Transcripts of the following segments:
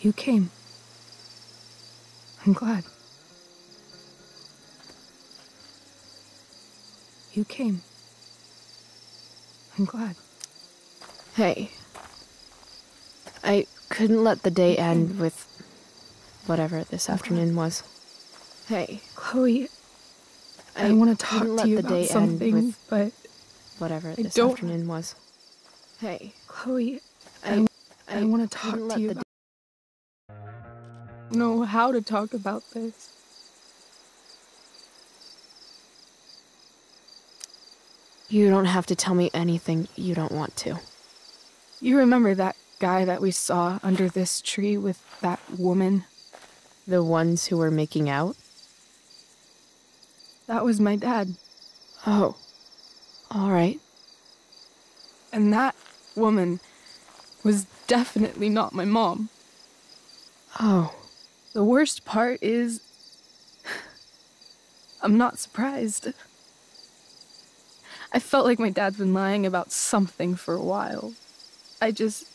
You came. I'm glad. You came. I'm glad. Hey. I couldn't let the day end with whatever this afternoon was. Hey. Chloe, I want to talk to you let the about day something, end with but whatever I this don't... afternoon was. Hey. Chloe, I want to talk to you about... I don't know how to talk about this. You don't have to tell me anything you don't want to. You remember that guy that we saw under this tree with that woman? The ones who were making out? That was my dad. Oh. All right. And that woman was definitely not my mom. Oh. The worst part is... I'm not surprised. I felt like my dad's been lying about something for a while. I didn't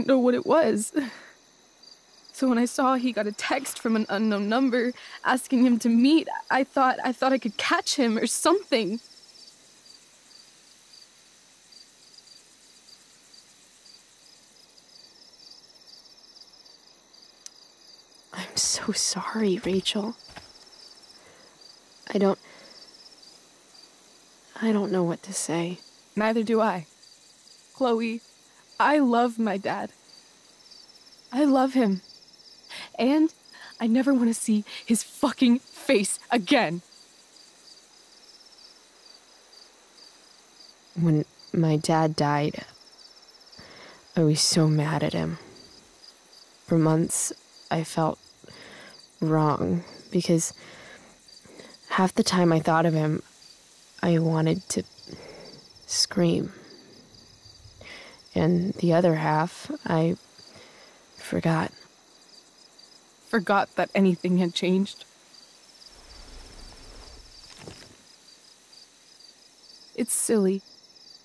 know what it was. So when I saw he got a text from an unknown number asking him to meet, I thought I could catch him or something. I'm so sorry, Rachel. I don't know what to say. Neither do I. Chloe, I love my dad. I love him. And I never want to see his fucking face again. When my dad died, I was so mad at him. For months, I felt wrong because half the time I thought of him, I wanted to scream. And the other half, I forgot. Forgot that anything had changed. It's silly,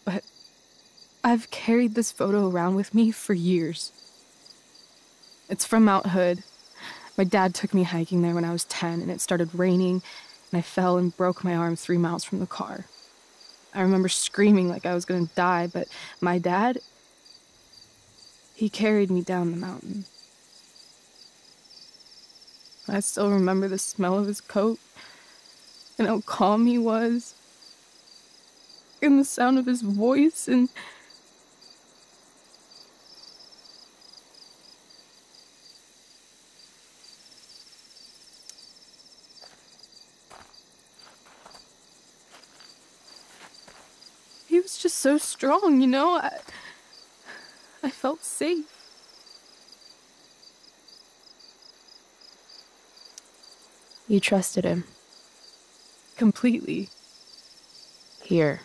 but I've carried this photo around with me for years. It's from Mount Hood. My dad took me hiking there when I was 10, and it started raining, and I fell and broke my arm 3 miles from the car. I remember screaming like I was gonna die, but my dad, he carried me down the mountain. I still remember the smell of his coat, and how calm he was, and the sound of his voice, and he was just so strong, you know? I felt safe. You trusted him. Completely. Here.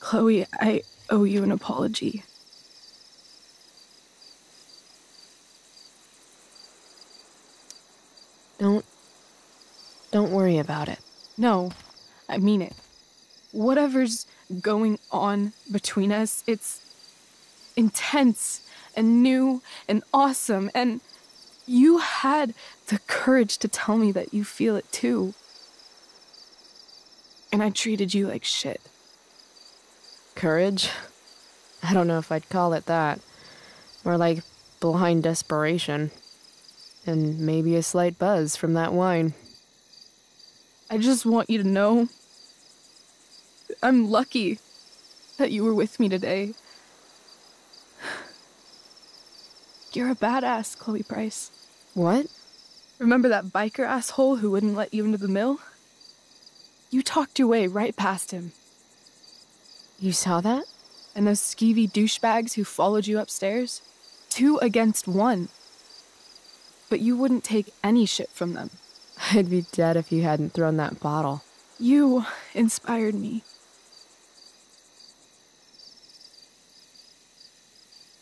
Chloe, I owe you an apology. Don't worry about it. No, I mean it. Whatever's going on between us, it's intense and new and awesome, and you had the courage to tell me that you feel it too. And I treated you like shit. Courage? I don't know if I'd call it that. More like blind desperation. And maybe a slight buzz from that wine. I just want you to know I'm lucky that you were with me today. You're a badass, Chloe Price. What? Remember that biker asshole who wouldn't let you into the mill? You talked your way right past him. You saw that? And those skeevy douchebags who followed you upstairs? 2 against 1. But you wouldn't take any shit from them. I'd be dead if you hadn't thrown that bottle. You inspired me.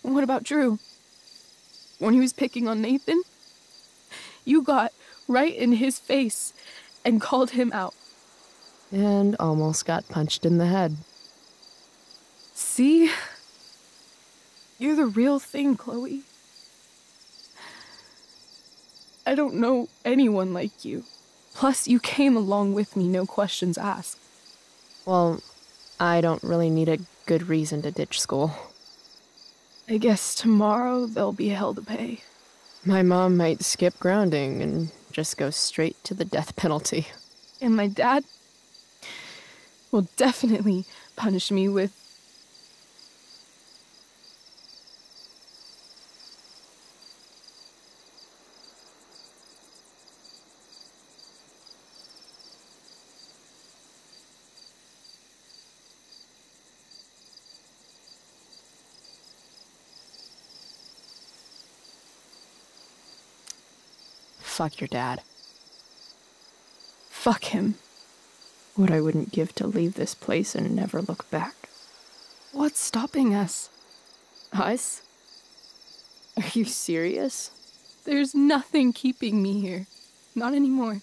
What about Drew? When he was picking on Nathan? You got right in his face and called him out. And almost got punched in the head. See? You're the real thing, Chloe. I don't know anyone like you. Plus, you came along with me, no questions asked. Well, I don't really need a good reason to ditch school. I guess tomorrow there'll be hell to pay. My mom might skip grounding and just go straight to the death penalty. And my dad will definitely punish me with... Fuck your dad. Fuck him. What I wouldn't give to leave this place and never look back. What's stopping us? Us? Are you serious? There's nothing keeping me here. Not anymore.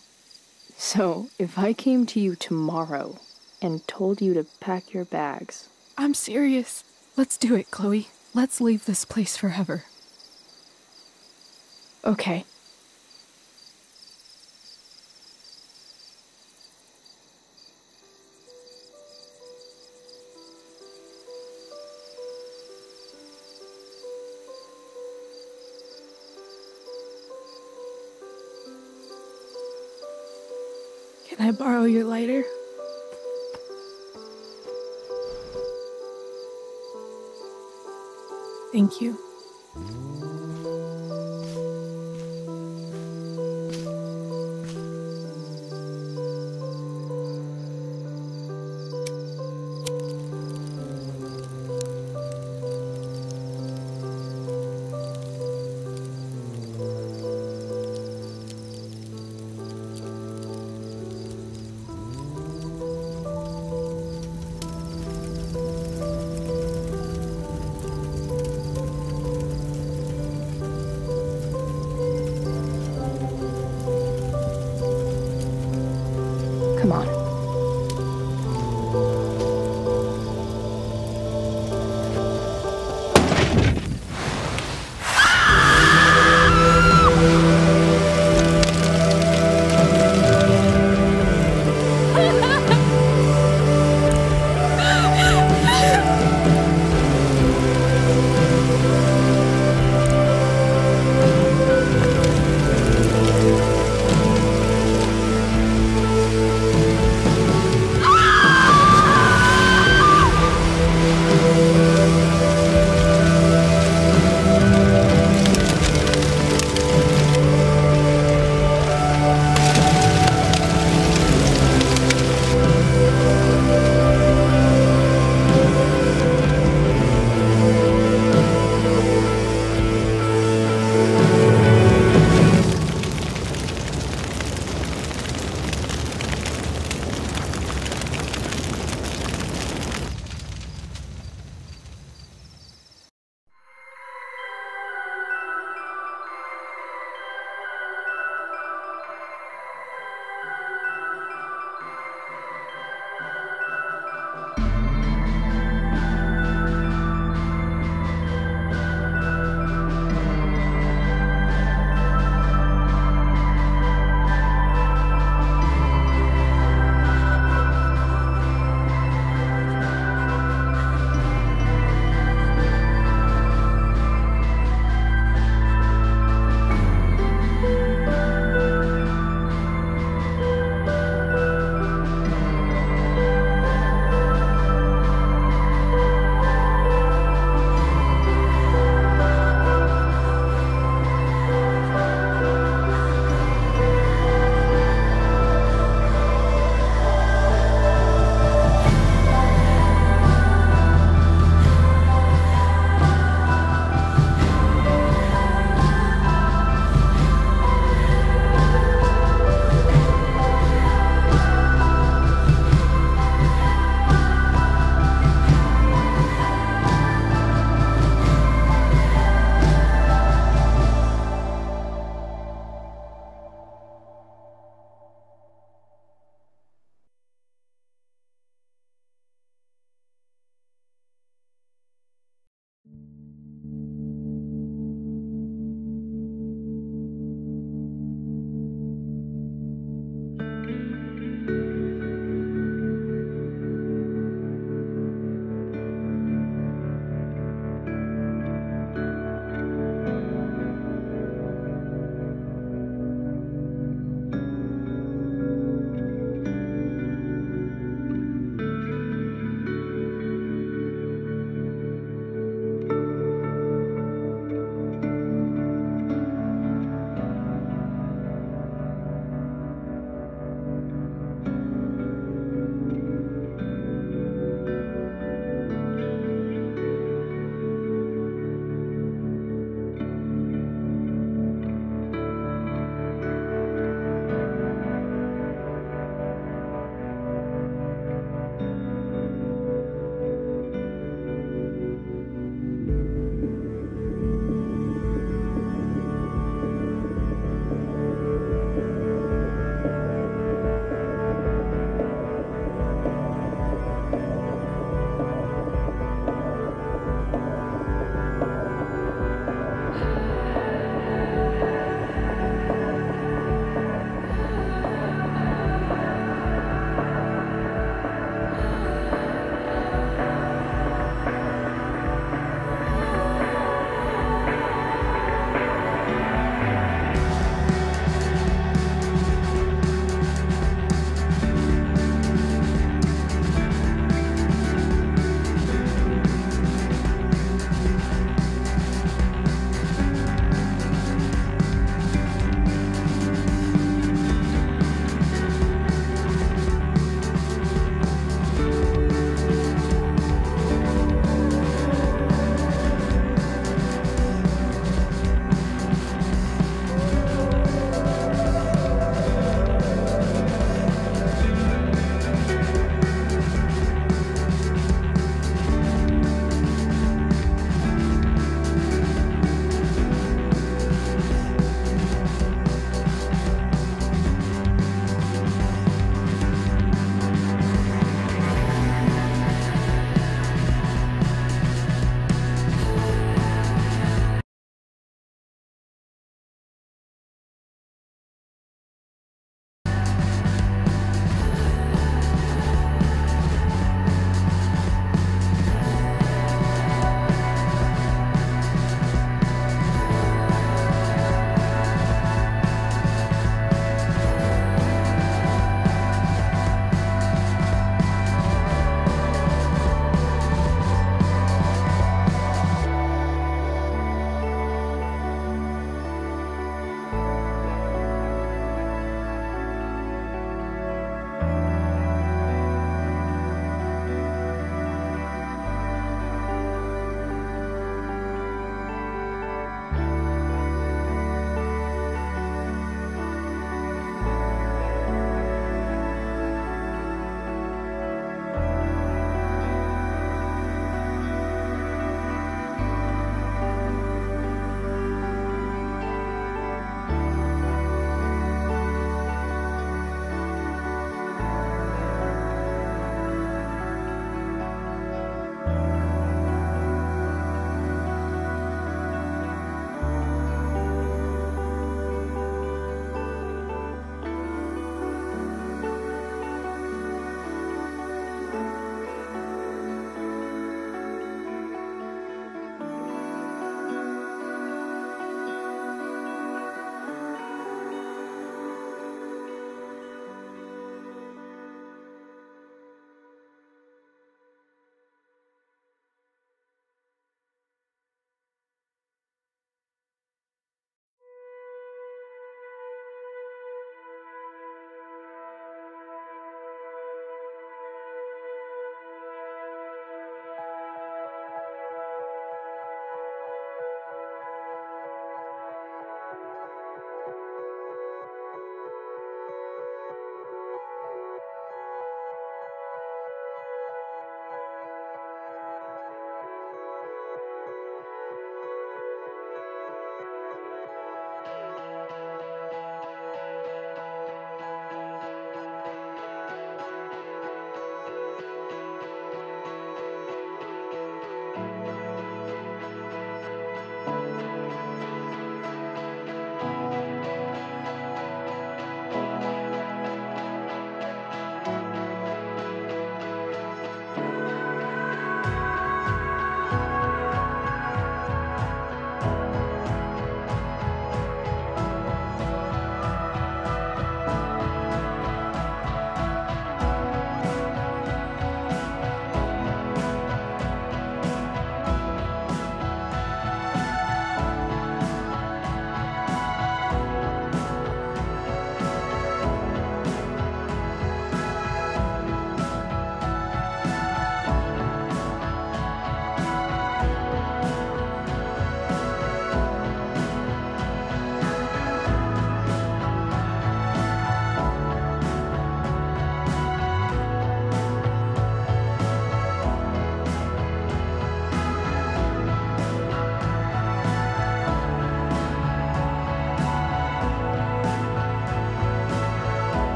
So, if I came to you tomorrow and told you to pack your bags... I'm serious. Let's do it, Chloe. Let's leave this place forever. Okay. Can I borrow your lighter? Thank you. Come on.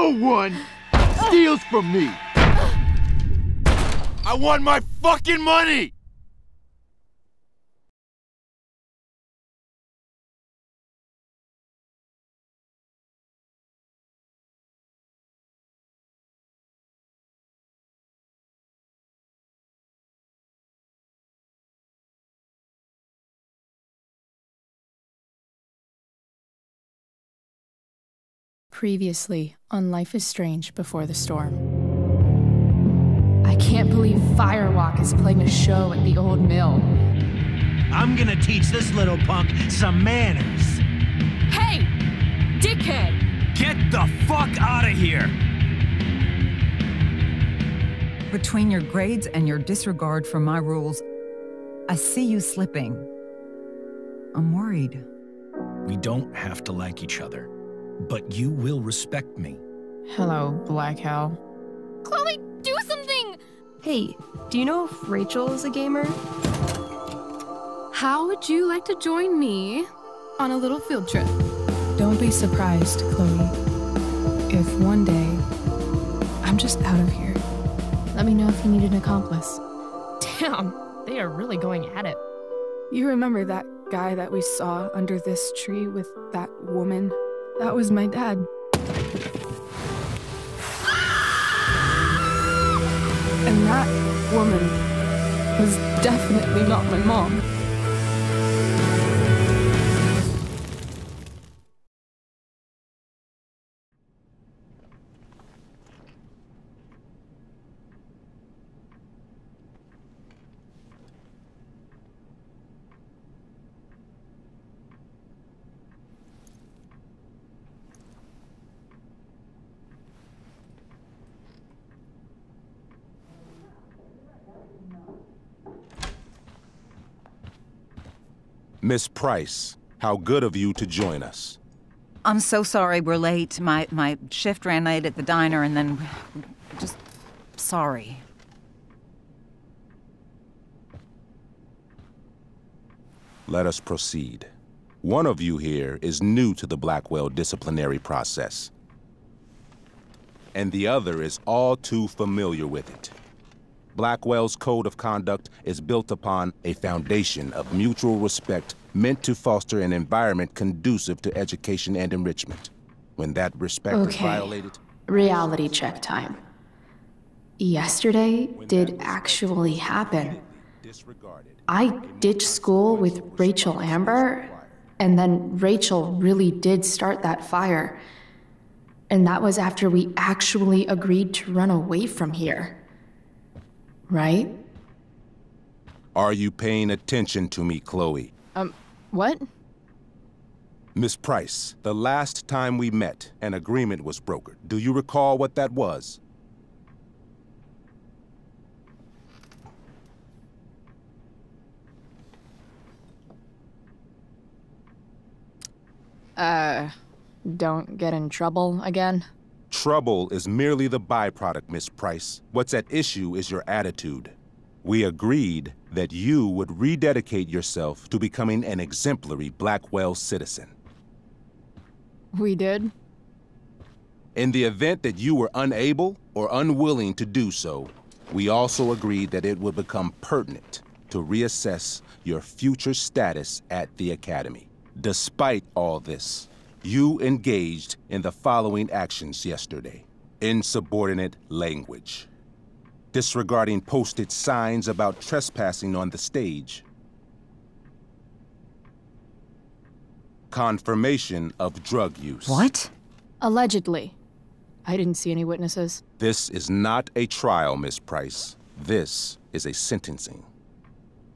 No one steals from me. I want my fucking money! Previously on Life is Strange Before the Storm. I can't believe Firewalk is playing a show at the old mill. I'm gonna teach this little punk some manners. Hey! Dickhead! Get the fuck out of here! Between your grades and your disregard for my rules, I see you slipping. I'm worried. We don't have to like each other, but you will respect me. Hello, Black Hell. Chloe, do something! Hey, do you know if Rachel is a gamer? How would you like to join me on a little field trip? Don't be surprised, Chloe, if one day I'm just out of here. Let me know if you need an accomplice. Damn, they are really going at it. You remember that guy that we saw under this tree with that woman? That was my dad. And that woman was definitely not my mom. Miss Price, how good of you to join us. I'm so sorry we're late. My shift ran late at the diner and then... just... sorry. Let us proceed. One of you here is new to the Blackwell disciplinary process, and the other is all too familiar with it. Blackwell's code of conduct is built upon a foundation of mutual respect meant to foster an environment conducive to education and enrichment. When that respect is violated... Reality check time. Yesterday did actually happen. I ditched school with Rachel Amber, and then Rachel really did start that fire. And that was after we actually agreed to run away from here. Right? Are you paying attention to me, Chloe? What? Miss Price, the last time we met, an agreement was brokered. Do you recall what that was? Don't get in trouble again? Trouble is merely the byproduct, Miss Price. What's at issue is your attitude. We agreed that you would rededicate yourself to becoming an exemplary Blackwell citizen. We did? In the event that you were unable or unwilling to do so, we also agreed that it would become pertinent to reassess your future status at the Academy. Despite all this, you engaged in the following actions yesterday. Insubordinate language. Disregarding posted signs about trespassing on the stage. Confirmation of drug use. What? Allegedly. I didn't see any witnesses. This is not a trial, Miss Price. This is a sentencing.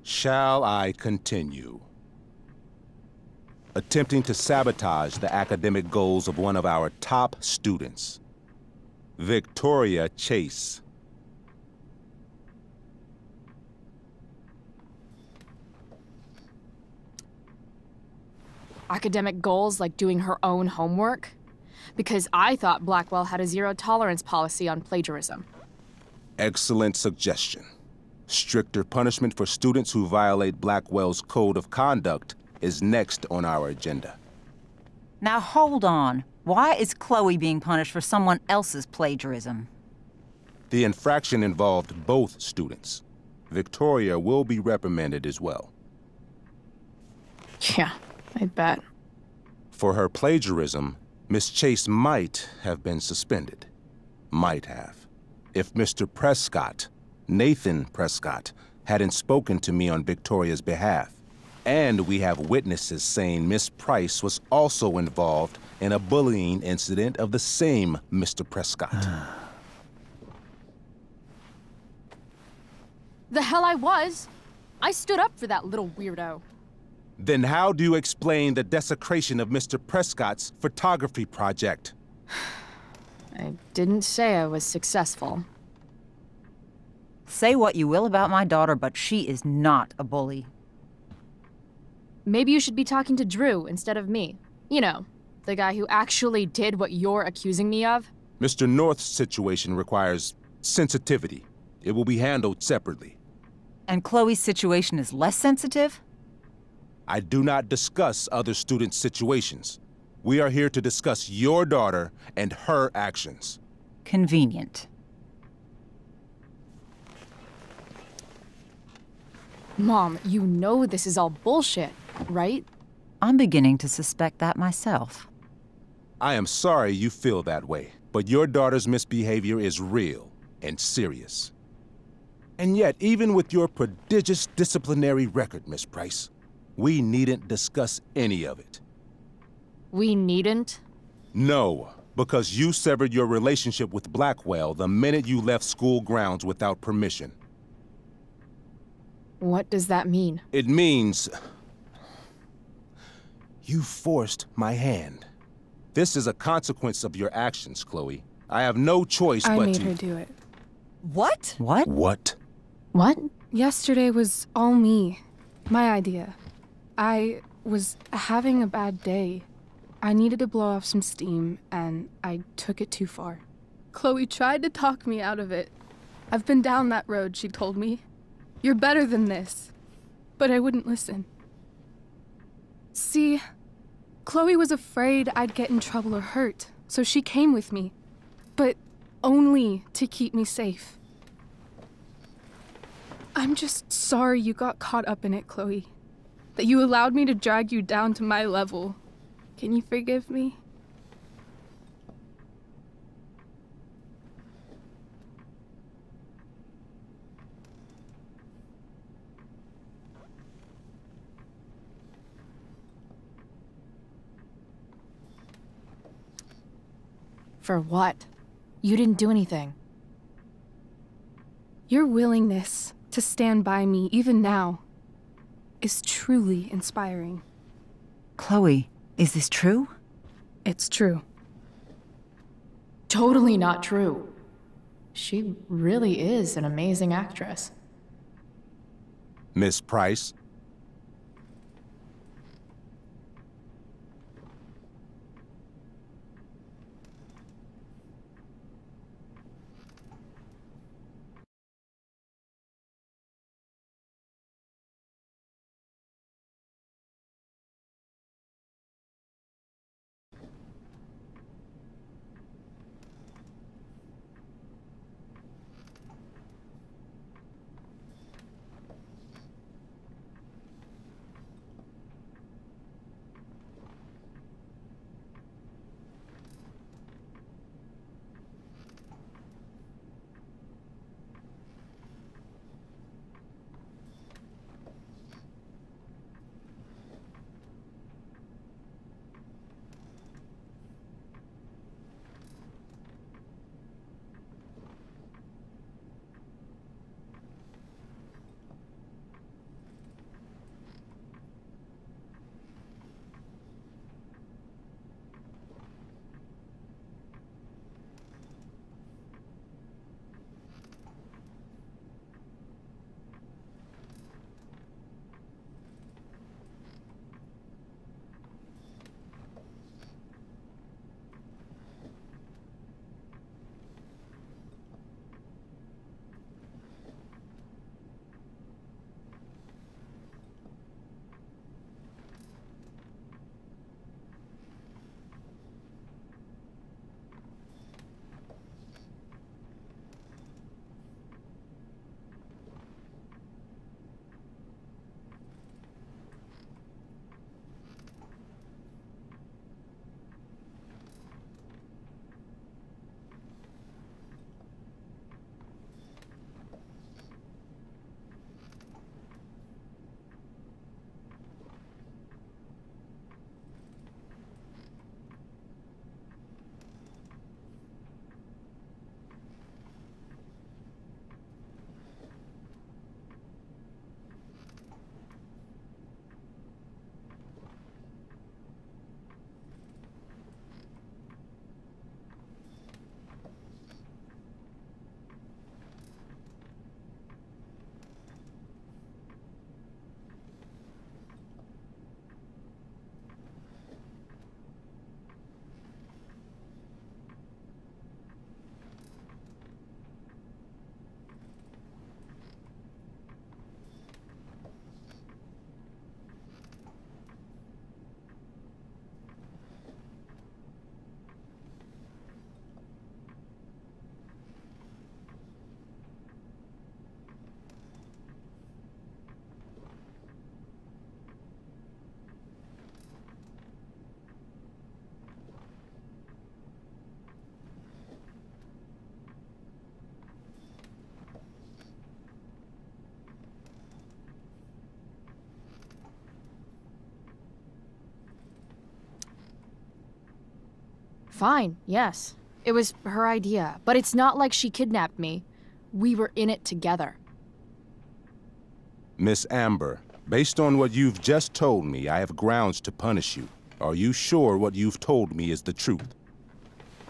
Shall I continue? Attempting to sabotage the academic goals of one of our top students, Victoria Chase. Academic goals like doing her own homework? Because I thought Blackwell had a zero-tolerance policy on plagiarism. Excellent suggestion. Stricter punishment for students who violate Blackwell's code of conduct is next on our agenda. Now hold on. Why is Chloe being punished for someone else's plagiarism? The infraction involved both students. Victoria will be reprimanded as well. Yeah, I bet. For her plagiarism, Miss Chase might have been suspended. Might have. If Mr. Prescott, Nathan Prescott, hadn't spoken to me on Victoria's behalf. And we have witnesses saying Miss Price was also involved in a bullying incident of the same Mr. Prescott. The hell I was! I stood up for that little weirdo. Then how do you explain the desecration of Mr. Prescott's photography project? I didn't say I was successful. Say what you will about my daughter, but she is not a bully. Maybe you should be talking to Drew instead of me. You know, the guy who actually did what you're accusing me of. Mr. North's situation requires sensitivity. It will be handled separately. And Chloe's situation is less sensitive? I do not discuss other students' situations. We are here to discuss your daughter and her actions. Convenient. Mom, you know this is all bullshit, right? I'm beginning to suspect that myself. I am sorry you feel that way, but your daughter's misbehavior is real and serious. And yet, even with your prodigious disciplinary record, Miss Price, we needn't discuss any of it. We needn't? No, because you severed your relationship with Blackwell the minute you left school grounds without permission. What does that mean? It means you forced my hand. This is a consequence of your actions, Chloe. I have no choice I but made to... her do it. What? What? What? What? Yesterday was all me. My idea. I was having a bad day. I needed to blow off some steam, and I took it too far. Chloe tried to talk me out of it. I've been down that road, she told me. You're better than this. But I wouldn't listen. See, Chloe was afraid I'd get in trouble or hurt, so she came with me. But only to keep me safe. I'm just sorry you got caught up in it, Chloe. That you allowed me to drag you down to my level. Can you forgive me? For what? You didn't do anything. Your willingness to stand by me, even now, is truly inspiring. Chloe, is this true? It's true. Totally not true. She really is an amazing actress. Miss Price? Fine, yes. It was her idea, but it's not like she kidnapped me. We were in it together. Miss Amber, based on what you've just told me, I have grounds to punish you. Are you sure what you've told me is the truth?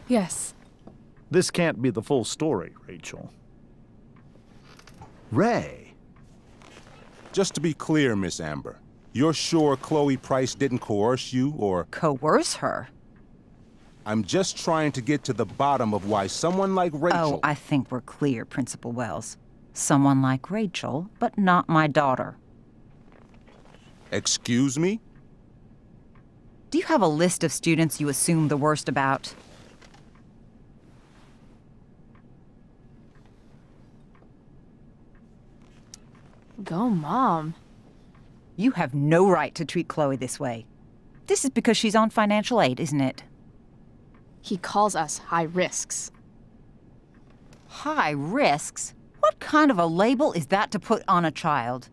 Yes. This can't be the full story, Rachel. Ray. Just to be clear, Miss Amber, you're sure Chloe Price didn't coerce you, or... Coerce her? I'm just trying to get to the bottom of why someone like Rachel... Oh, I think we're clear, Principal Wells. Someone like Rachel, but not my daughter. Excuse me? Do you have a list of students you assume the worst about? Go, Mom. You have no right to treat Chloe this way. This is because she's on financial aid, isn't it? He calls us high risks. High risks? What kind of a label is that to put on a child?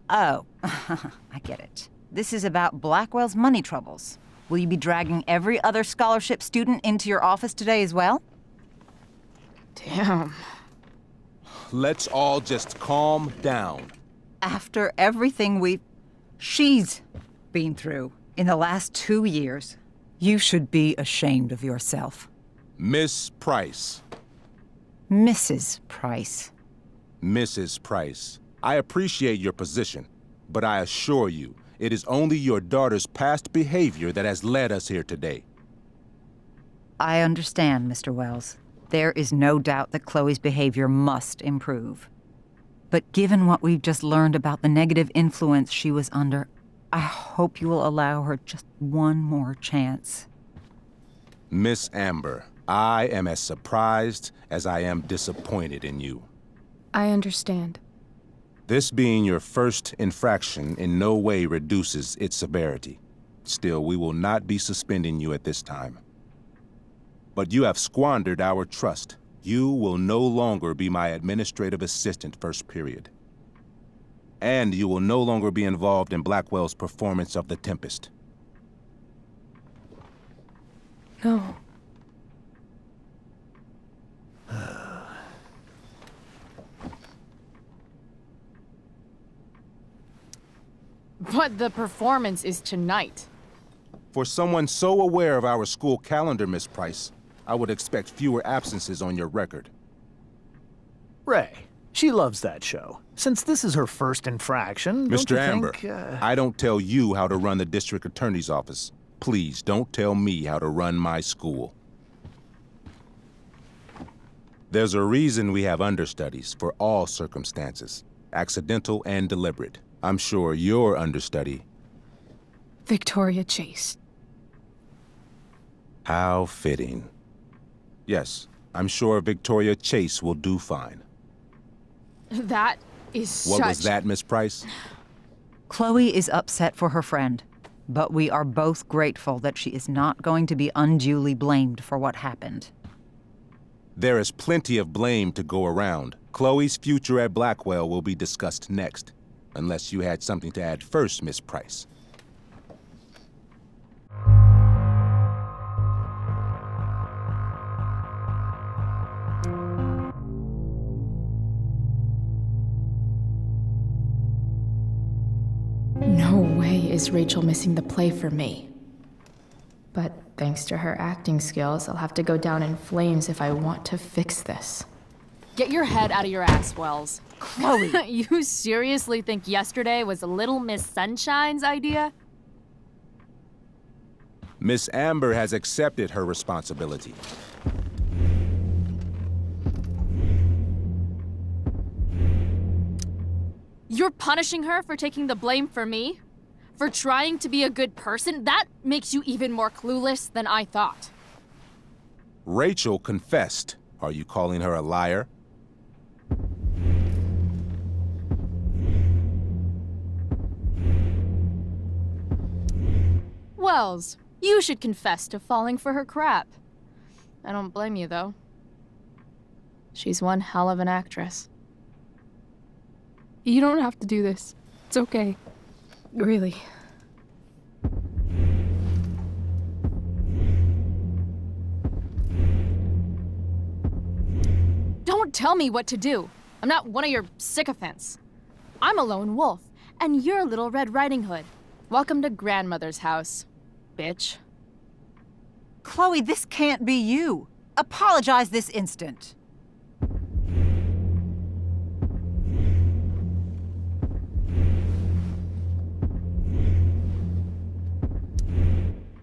Oh, I get it. This is about Blackwell's money troubles. Will you be dragging every other scholarship student into your office today as well? Damn. Let's all just calm down. After everything she's been through in the last 2 years, you should be ashamed of yourself. Miss Price. Mrs. Price. Mrs. Price, I appreciate your position, but I assure you, it is only your daughter's past behavior that has led us here today. I understand, Mr. Wells. There is no doubt that Chloe's behavior must improve. But given what we've just learned about the negative influence she was under, I hope you will allow her just one more chance. Miss Amber, I am as surprised as I am disappointed in you. I understand. This being your first infraction in no way reduces its severity. Still, we will not be suspending you at this time. But you have squandered our trust. You will no longer be my administrative assistant first period. And you will no longer be involved in Blackwell's performance of The Tempest. No. But the performance is tonight. For someone so aware of our school calendar, Miss Price, I would expect fewer absences on your record. Ray. She loves that show. Since this is her first infraction, don't Mr. you Amber, think, I don't tell you how to run the district attorney's office. Please don't tell me how to run my school. There's a reason we have understudies for all circumstances, accidental and deliberate. I'm sure your understudy... Victoria Chase. How fitting. Yes, I'm sure Victoria Chase will do fine. That is What was that, Miss Price? Chloe is upset for her friend, but we are both grateful that she is not going to be unduly blamed for what happened. There is plenty of blame to go around. Chloe's future at Blackwell will be discussed next. Unless you had something to add first, Miss Price. No way is Rachel missing the play for me. But thanks to her acting skills, I'll have to go down in flames if I want to fix this. Get your head out of your ass, Wells. Chloe! You seriously think yesterday was Little Miss Sunshine's idea? Miss Amber has accepted her responsibility. You're punishing her for taking the blame for me? For trying to be a good person? That makes you even more clueless than I thought. Rachel confessed. Are you calling her a liar? Wells, you should confess to falling for her crap. I don't blame you, though. She's one hell of an actress. You don't have to do this. It's okay. Really. tell me what to do. I'm not one of your sycophants. I'm a lone wolf, and you're Little Red Riding Hood. Welcome to grandmother's house, bitch. Chloe, this can't be you. Apologize this instant.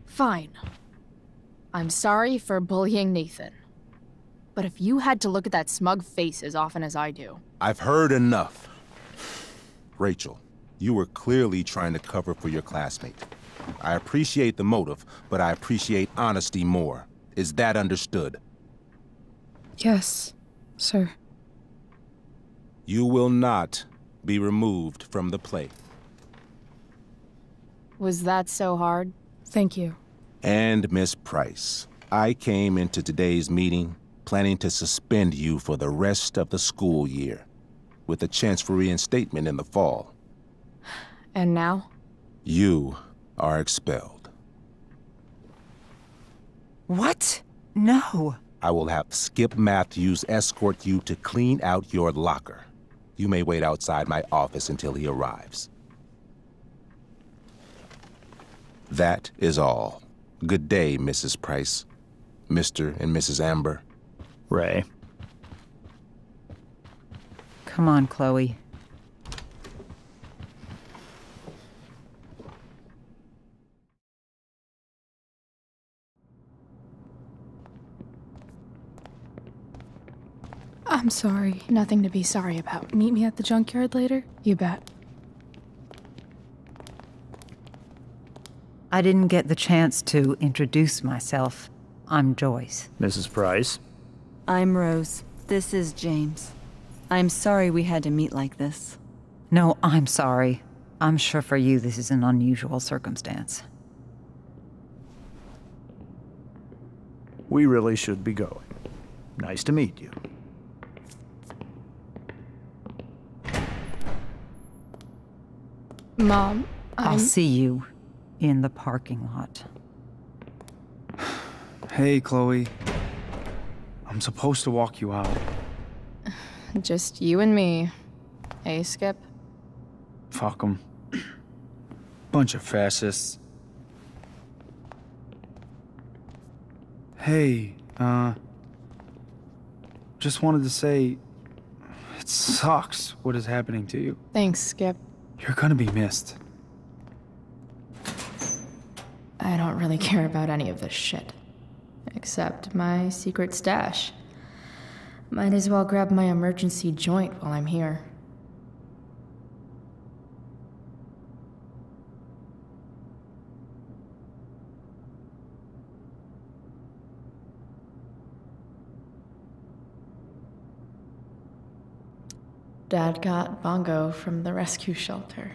Fine. I'm sorry for bullying Nathan. But if you had to look at that smug face as often as I do... I've heard enough. Rachel, you were clearly trying to cover for your classmate. I appreciate the motive, but I appreciate honesty more. Is that understood? Yes, sir. You will not be removed from the play. Was that so hard? Thank you. And Miss Price, I came into today's meeting planning to suspend you for the rest of the school year, with a chance for reinstatement in the fall. And now? You are expelled. What? No. I will have Skip Matthews escort you to clean out your locker. You may wait outside my office until he arrives. That is all. Good day, Mrs. Price. Mr. and Mrs. Amber. Ray. Come on, Chloe. I'm sorry. Nothing to be sorry about. Meet me at the junkyard later? You bet. I didn't get the chance to introduce myself. I'm Joyce. Mrs. Price. I'm Rose. This is James. I'm sorry we had to meet like this. No, I'm sorry. I'm sure for you this is an unusual circumstance. We really should be going. Nice to meet you. Mom, I'll see you in the parking lot. Hey, Chloe. I'm supposed to walk you out. Just you and me. Hey, Skip? Fuck 'em. Bunch of fascists. Hey, just wanted to say, it sucks what is happening to you. Thanks, Skip. You're gonna be missed. I don't really care about any of this shit. Except my secret stash. Might as well grab my emergency joint while I'm here. Dad got Bongo from the rescue shelter.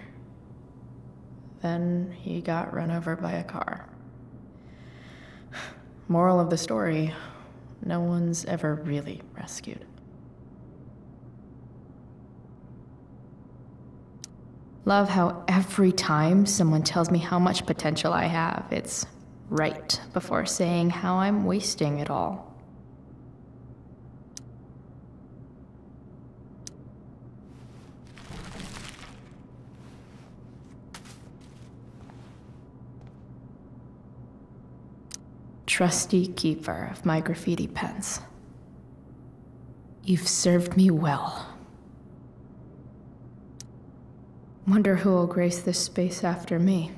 Then he got run over by a car. Moral of the story, no one's ever really rescued. Love how every time someone tells me how much potential I have, it's right before saying how I'm wasting it all. Trusty keeper of my graffiti pens. You've served me well. Wonder who will grace this space after me.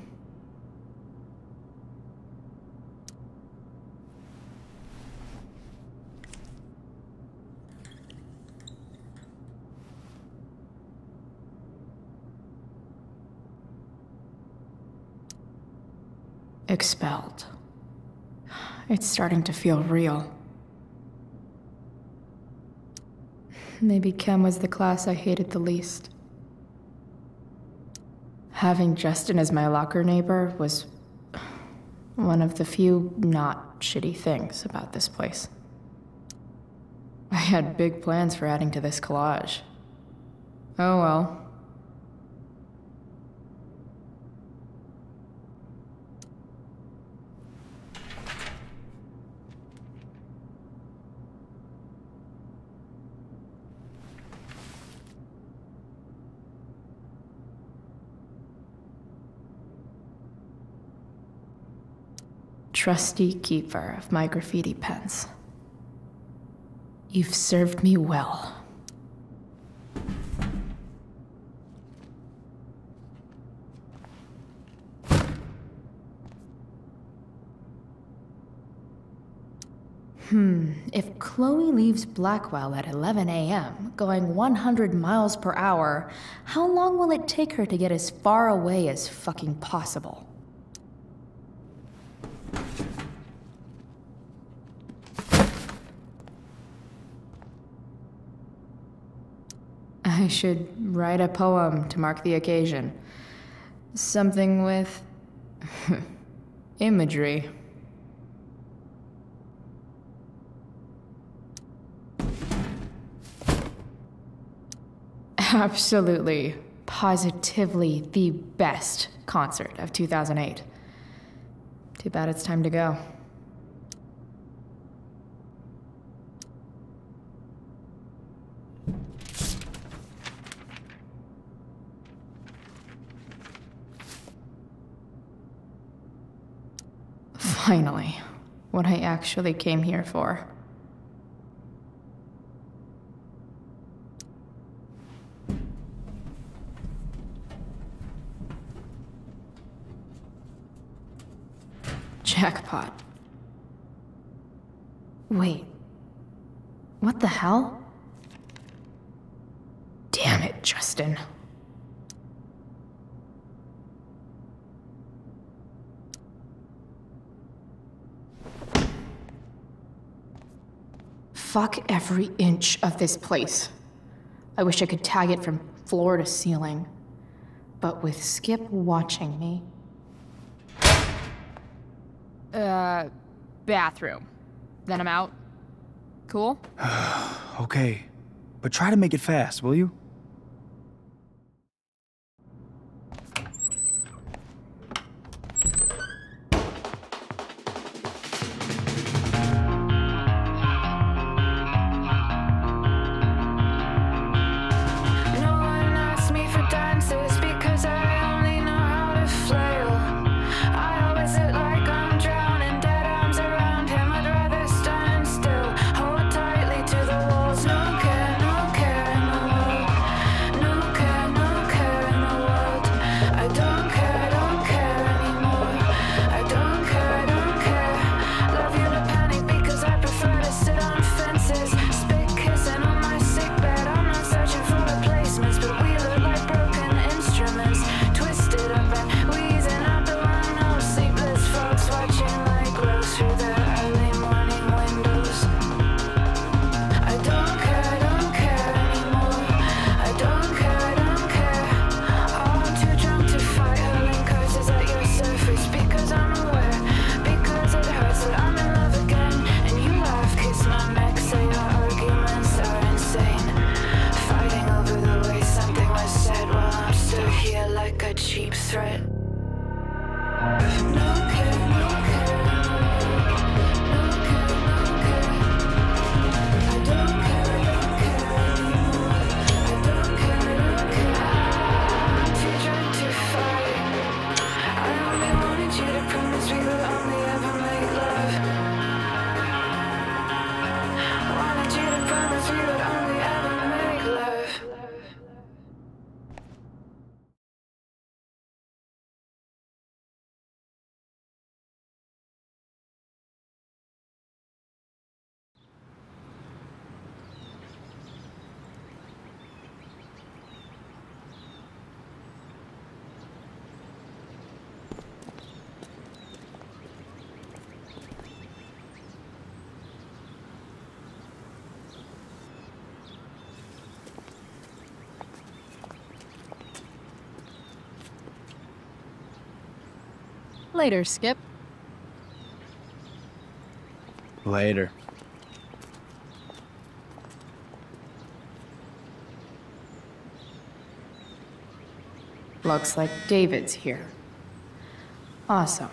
Expelled. It's starting to feel real. Maybe chem was the class I hated the least. Having Justin as my locker neighbor was one of the few not shitty things about this place. I had big plans for adding to this collage. Oh well. trusty keeper of my graffiti pens. You've served me well. If Chloe leaves Blackwell at 11 a.m., going 100 miles per hour, how long will it take her to get as far away as fucking possible? I should write a poem to mark the occasion. Something with imagery. Absolutely, positively the best concert of 2008. Too bad it's time to go. Finally, what I actually came here for. Jackpot. Wait. What the hell? Damn it, Justin. Fuck every inch of this place. I wish I could tag it from floor to ceiling. But with Skip watching me... Bathroom. Then I'm out. Cool? Okay, but try to make it fast, will you? Later, Skip. Later. Looks like David's here. Awesome.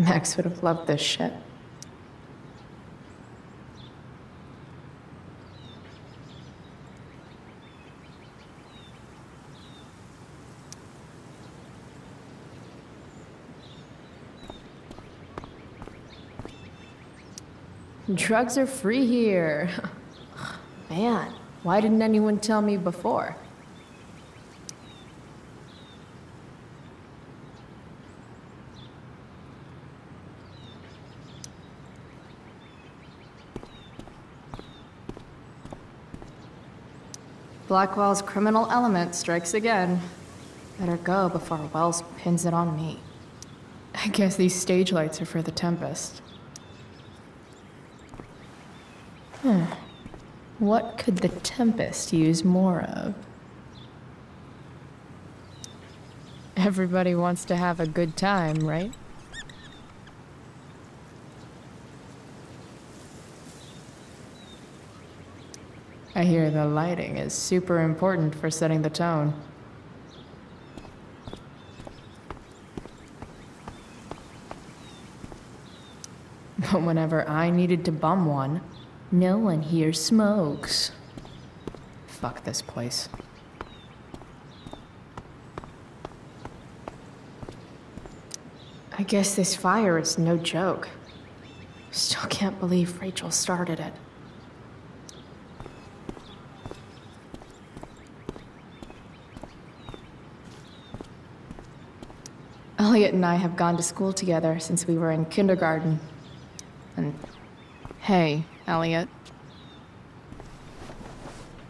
Max would have loved this shit. Drugs are free here. Man, why didn't anyone tell me before? Blackwell's criminal element strikes again. Better go before Wells pins it on me. I guess these stage lights are for the Tempest. What could the Tempest use more of? Everybody wants to have a good time, right? I hear the lighting is super important for setting the tone. But whenever I needed to bum one, no one here smokes. Fuck this place. I guess this fire is no joke. Still can't believe Rachel started it. Elliot and I have gone to school together since we were in kindergarten. And hey, Elliot.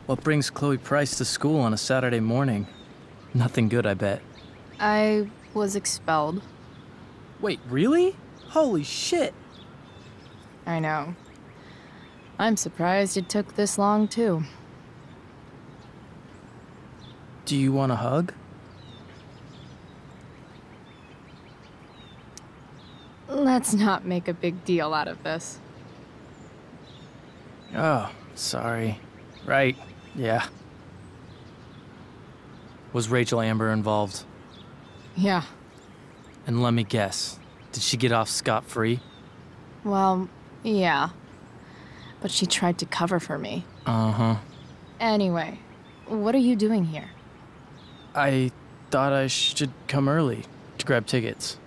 What brings Chloe Price to school on a Saturday morning? Nothing good, I bet. I was expelled. Wait, really? Holy shit! I know. I'm surprised it took this long, too. Do you want a hug? Let's not make a big deal out of this. Oh, sorry. Right, yeah. Was Rachel Amber involved? Yeah. And let me guess, did she get off scot-free? Well, yeah. But she tried to cover for me. Uh-huh. Anyway, what are you doing here? I thought I should come early to grab tickets.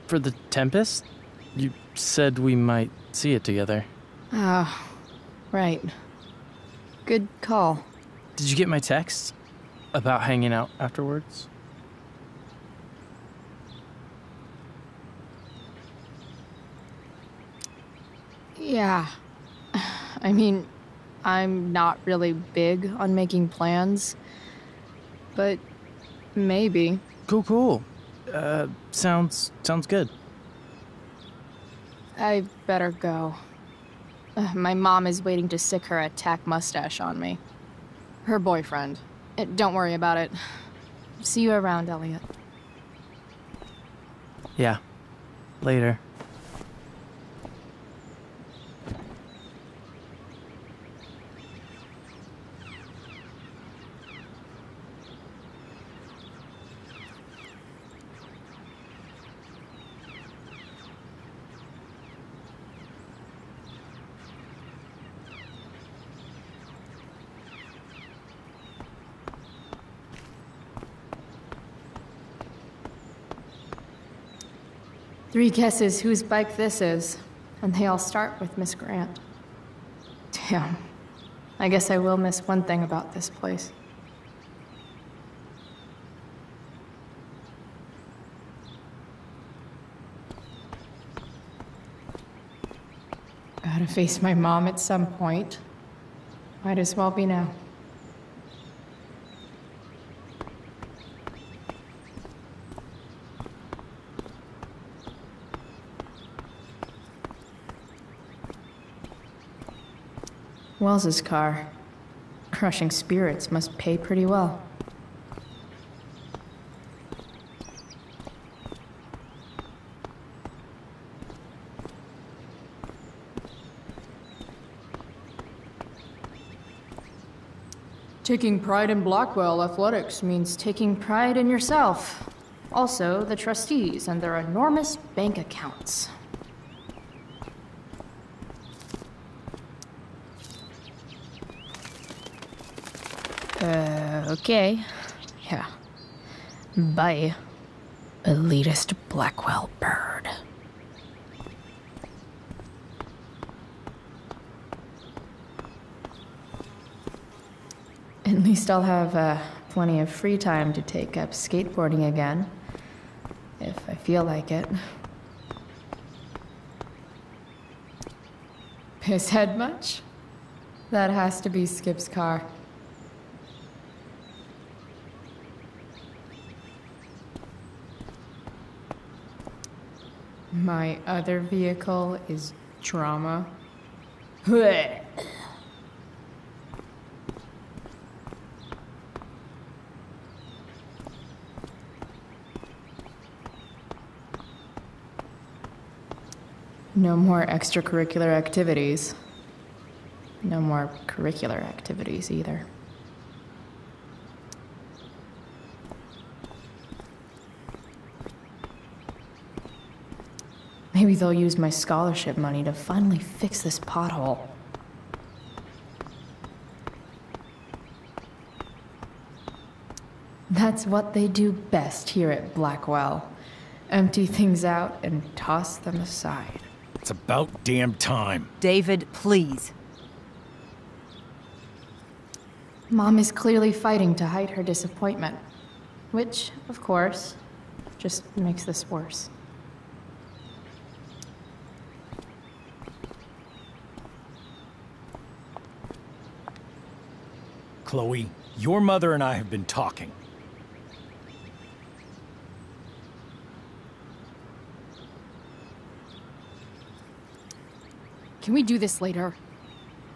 For the Tempest? You said we might see it together. Oh, right. Good call. Did you get my text? About hanging out afterwards? Yeah. I mean, I'm not really big on making plans. But maybe. Cool. Sounds good. I better go. My mom is waiting to sick her attack mustache on me. Her boyfriend. Don't worry about it. See you around, Elliot. Yeah. Later. Three guesses whose bike this is, and they all start with Miss Grant. Damn. I guess I will miss one thing about this place. Gotta face my mom at some point. Might as well be now. Wells's car. Crushing spirits must pay pretty well. Taking pride in Blackwell athletics means taking pride in yourself. Also, the trustees and their enormous bank accounts. Okay. Yeah. Bye. Elitist Blackwell bird. At least I'll have plenty of free time to take up skateboarding again. If I feel like it. Piss head much? That has to be Skip's car. My other vehicle is trauma. No more extracurricular activities. No more curricular activities either. Maybe they'll use my scholarship money to finally fix this pothole. That's what they do best here at Blackwell. Empty things out and toss them aside. It's about damn time. David, please. Mom is clearly fighting to hide her disappointment. Which, of course, just makes this worse. Chloe, your mother and I have been talking. Can we do this later?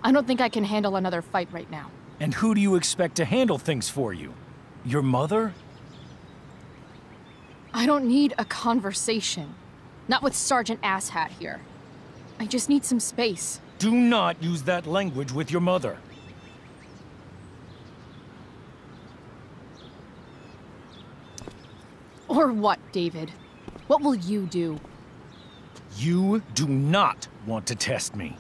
I don't think I can handle another fight right now. And who do you expect to handle things for you? Your mother? I don't need a conversation. Not with Sergeant Asshat here. I just need some space. Do not use that language with your mother. Or what, David? What will you do? You do not want to test me.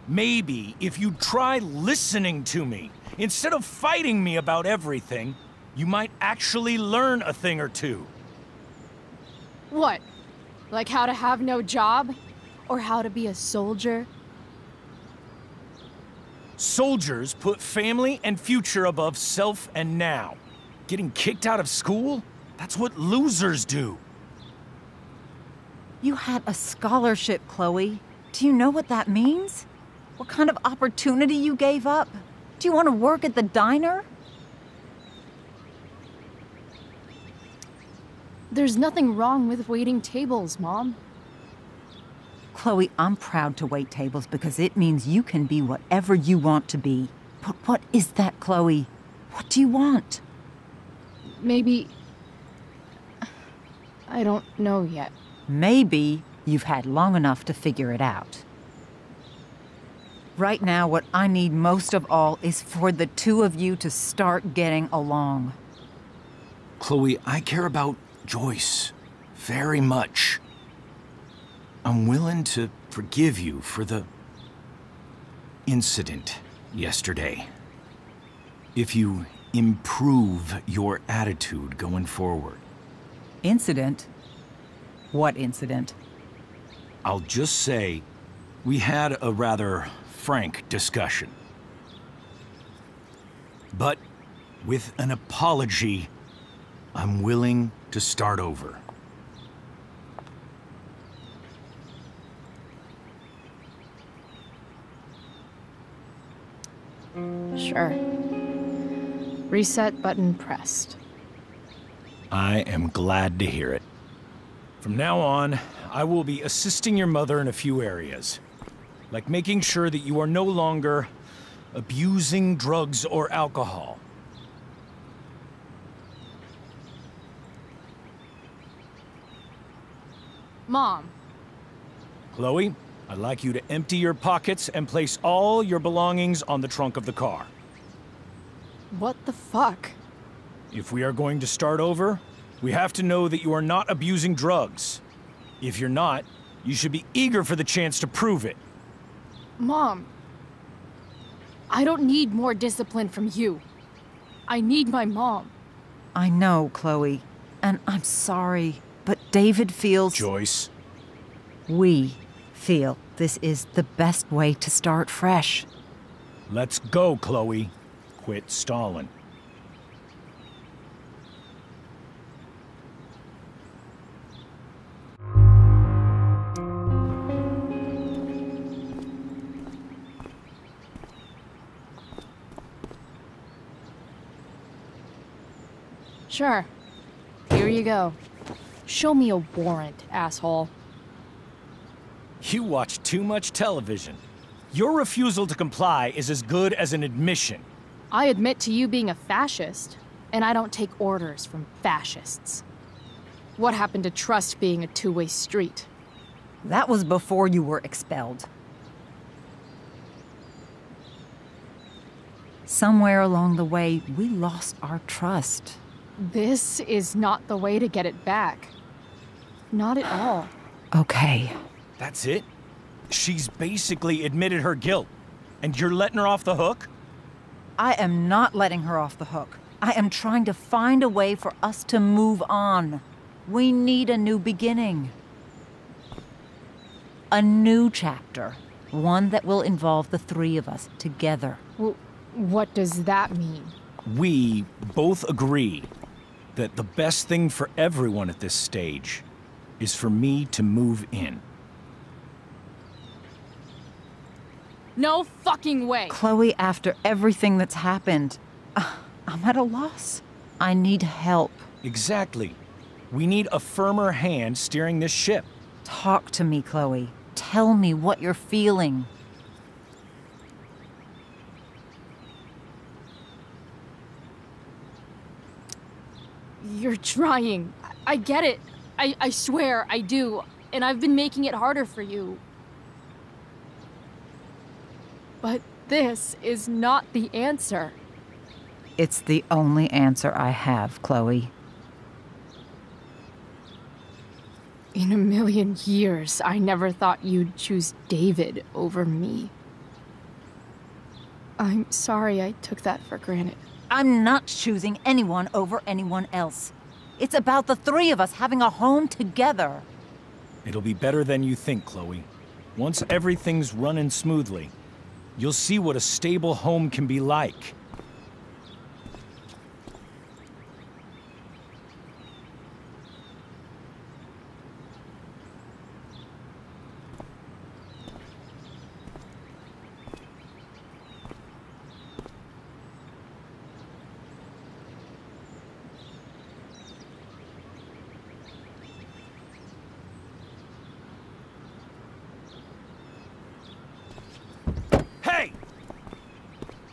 Maybe if you try listening to me, instead of fighting me about everything, you might actually learn a thing or two. What? Like how to have no job? Or how to be a soldier? Soldiers put family and future above self and now. Getting kicked out of school? That's what losers do. You had a scholarship, Chloe. Do you know what that means? What kind of opportunity you gave up? Do you want to work at the diner? There's nothing wrong with waiting tables, Mom. Chloe, I'm proud to wait tables because it means you can be whatever you want to be. But what is that, Chloe? What do you want? Maybe... I don't know yet. Maybe you've had long enough to figure it out. Right now, what I need most of all is for the two of you to start getting along. Chloe, I care about Joyce very much. I'm willing to forgive you for the incident yesterday. If you improve your attitude going forward. Incident? What incident? I'll just say, we had a rather frank discussion. But with an apology, I'm willing to start over. Sure. Reset button pressed. I am glad to hear it. From now on, I will be assisting your mother in a few areas. Like making sure that you are no longer abusing drugs or alcohol. Mom. Chloe, I'd like you to empty your pockets and place all your belongings on the trunk of the car. What the fuck? If we are going to start over, We have to know that you are not abusing drugs. If you're not, you should be eager for the chance to prove it. Mom, I don't need more discipline from you. I need my mom. I know, Chloe, and I'm sorry, but David feels... Joyce. We feel this is the best way to start fresh. Let's go, Chloe. Quit stalling. Sure. Here you go. Show me a warrant, asshole. You watch too much television. Your refusal to comply is as good as an admission. I admit to you being a fascist, and I don't take orders from fascists. What happened to trust being a two-way street? That was before you were expelled. Somewhere along the way, we lost our trust. This is not the way to get it back. Not at all. Okay. That's it? She's basically admitted her guilt, and you're letting her off the hook? I am not letting her off the hook. I am trying to find a way for us to move on. We need a new beginning. A new chapter. One that will involve the three of us together. What does that mean? We both agree that the best thing for everyone at this stage is for me to move in. No fucking way! Chloe, after everything that's happened, I'm at a loss. I need help. Exactly. We need a firmer hand steering this ship. Talk to me, Chloe. Tell me what you're feeling. You're trying. I get it. I swear, I do. And I've been making it harder for you. But this is not the answer. It's the only answer I have, Chloe. In a million years, I never thought you'd choose David over me. I'm sorry I took that for granted. I'm not choosing anyone over anyone else. It's about the three of us having a home together. It'll be better than you think, Chloe. Once everything's running smoothly, you'll see what a stable home can be like.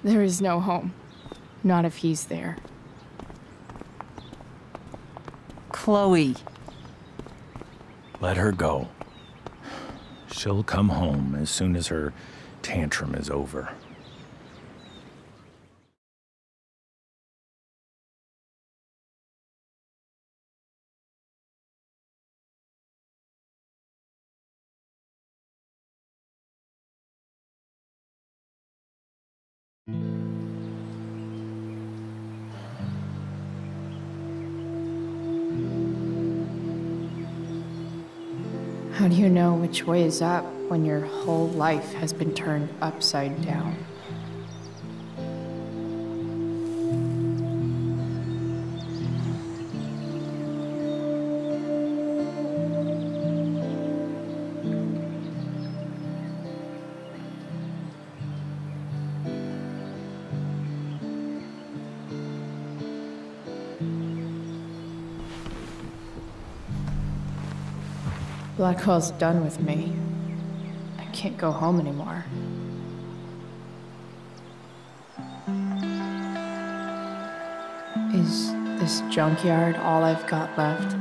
There is no home. Not if he's there. Chloe. Let her go. She'll come home as soon as her tantrum is over. How do you know which way is up when your whole life has been turned upside down? Blackwell's done with me. I can't go home anymore. Is this junkyard all I've got left?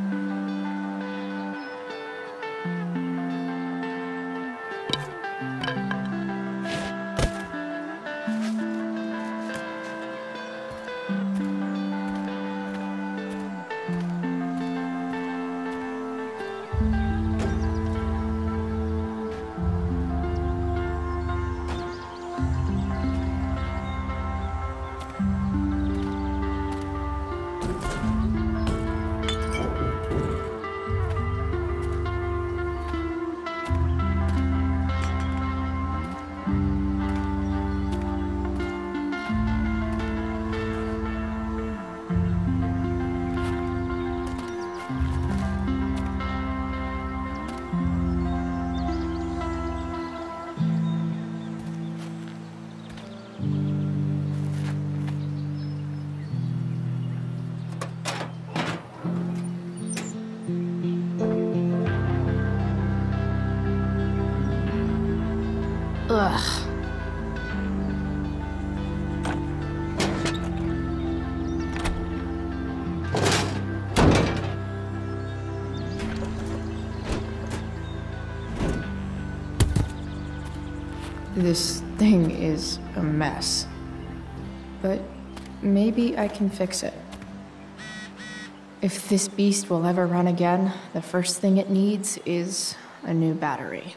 This thing is a mess. But maybe I can fix it. If this beast will ever run again, the first thing it needs is a new battery.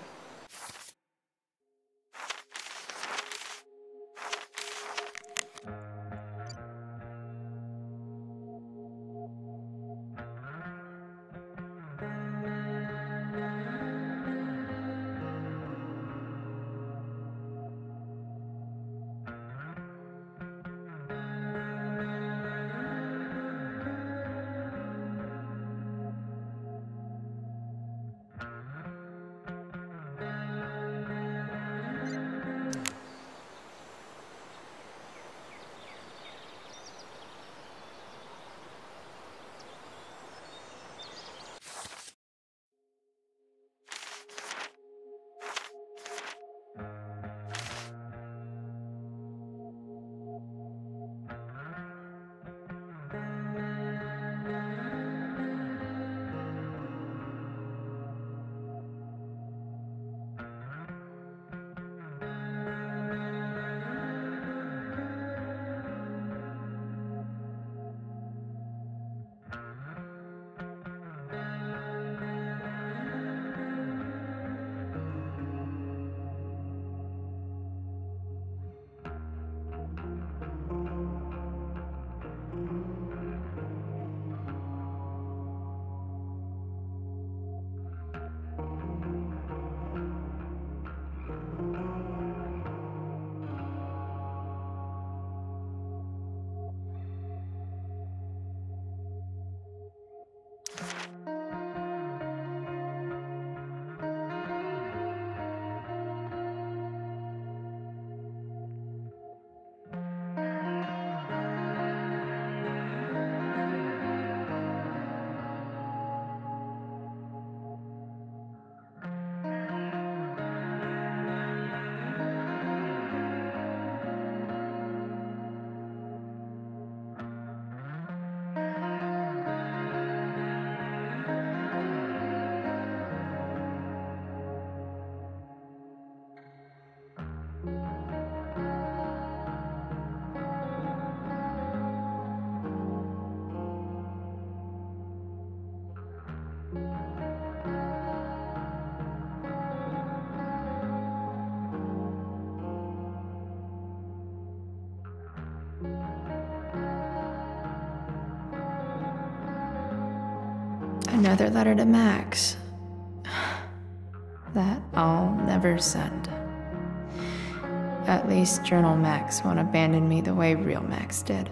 Another letter to Max. That I'll never send. At least Journal Max won't abandon me the way real Max did.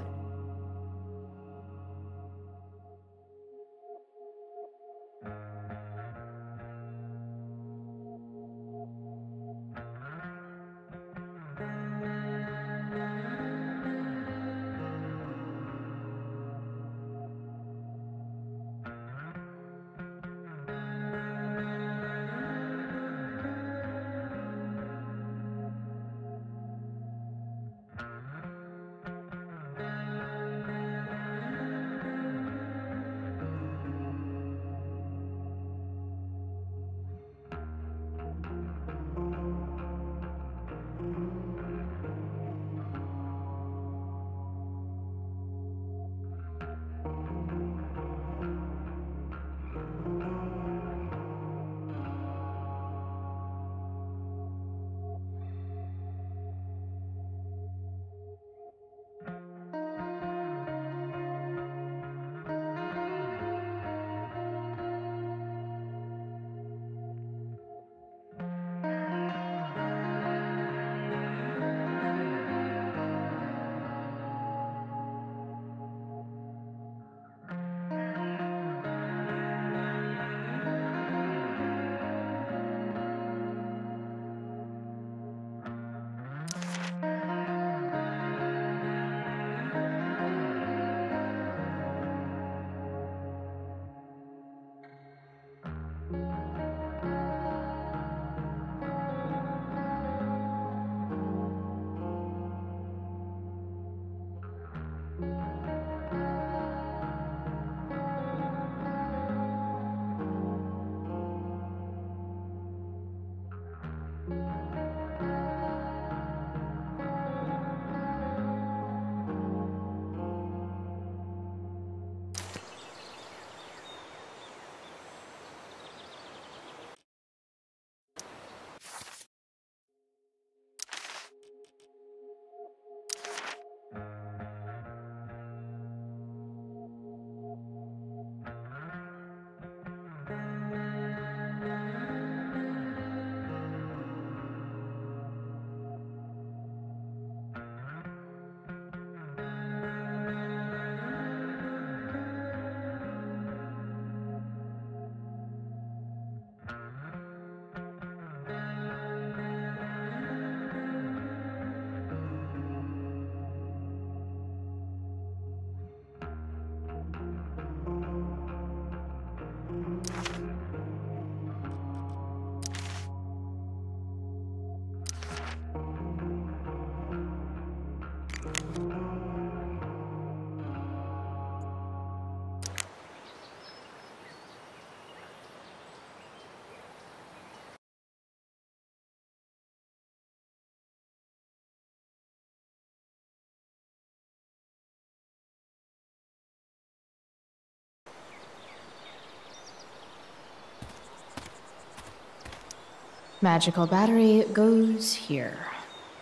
Magical battery goes here.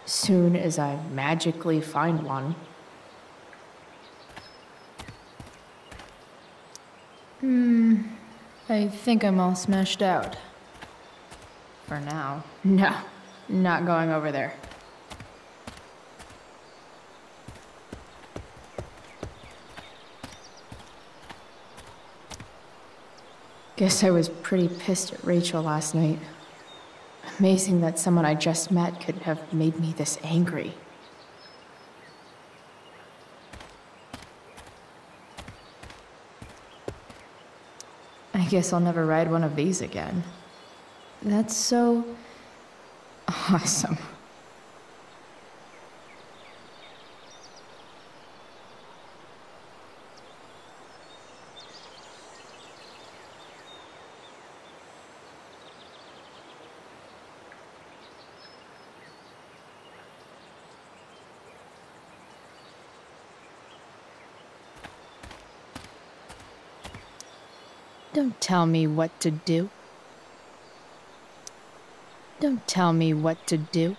Soon as I magically find one. I think I'm all smashed out. For now. No, not going over there. Guess I was pretty pissed at Rachel last night. Amazing that someone I just met could have made me this angry. I guess I'll never ride one of these again. That's so awesome. Don't tell me what to do. Don't tell me what to do.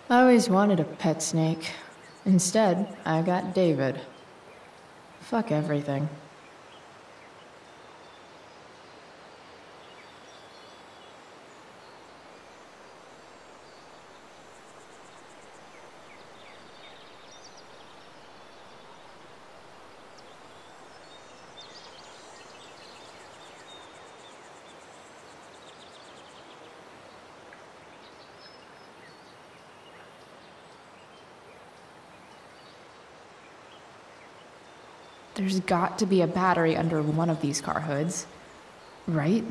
I always wanted a pet snake. Instead, I got David. Fuck everything. There's got to be a battery under one of these car hoods, right?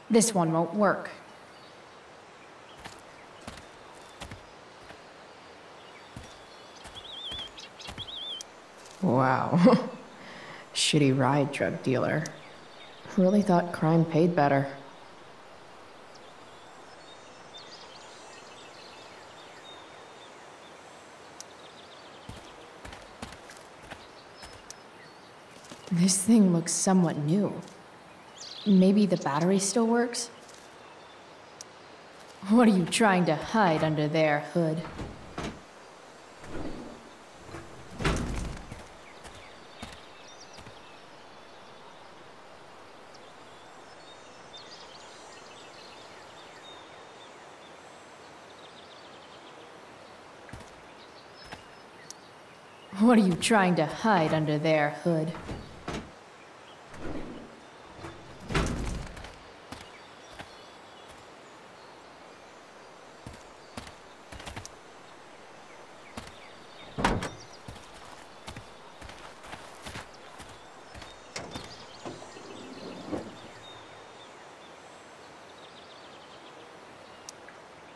This one won't work. Wow. Shitty ride, drug dealer. Really thought crime paid better. This thing looks somewhat new. Maybe the battery still works? What are you trying to hide under there, Hood? What are you trying to hide under there, Hood?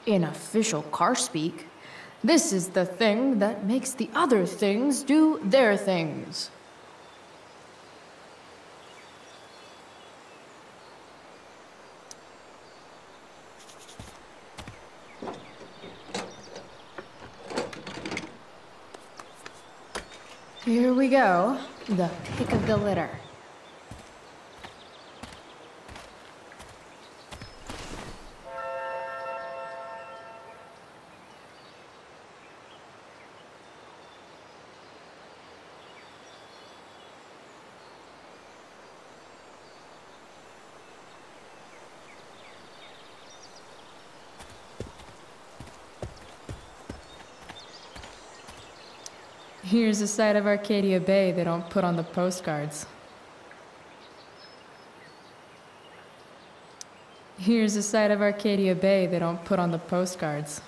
In official car speak, this is the thing that makes the other things do their things. Here we go, the pick of the litter. Here's a side of Arcadia Bay they don't put on the postcards. Here's a side of Arcadia Bay they don't put on the postcards.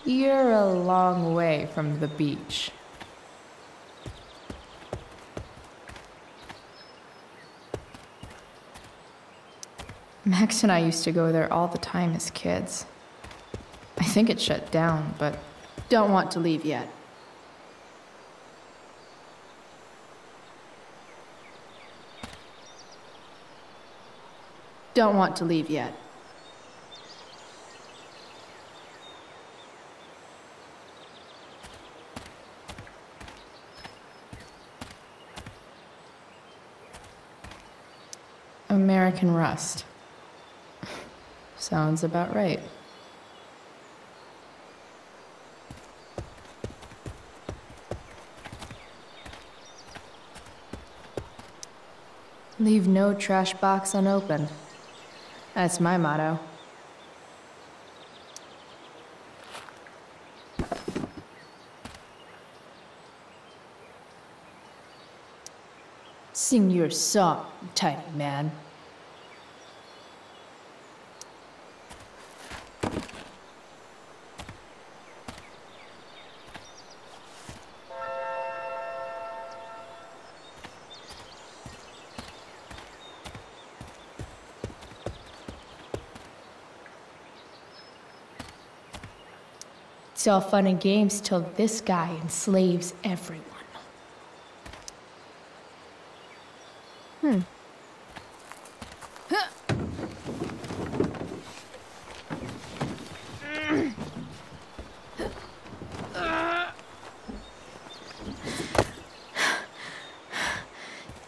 You're a long way from the beach. Max and I used to go there all the time as kids. I think it shut down, but Don't want to leave yet. Don't want to leave yet. American Rust. Sounds about right. Leave no trash box unopened. That's my motto. Sing your song, tiny man. It's all fun and games till this guy enslaves everyone.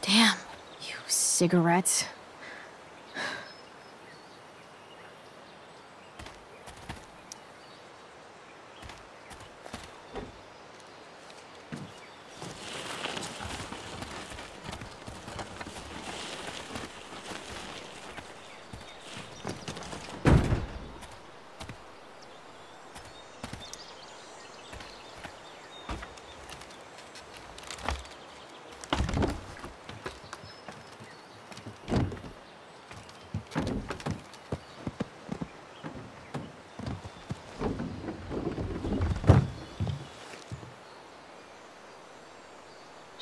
Damn, you cigarettes.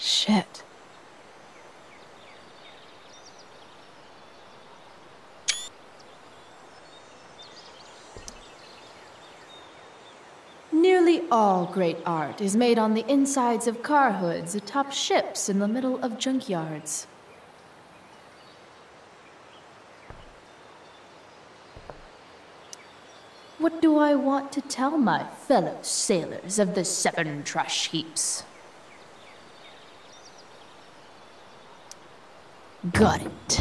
Shit. Nearly all great art is made on the insides of car hoods atop ships in the middle of junkyards. What do I want to tell my fellow sailors of the 7 trash heaps? Got it.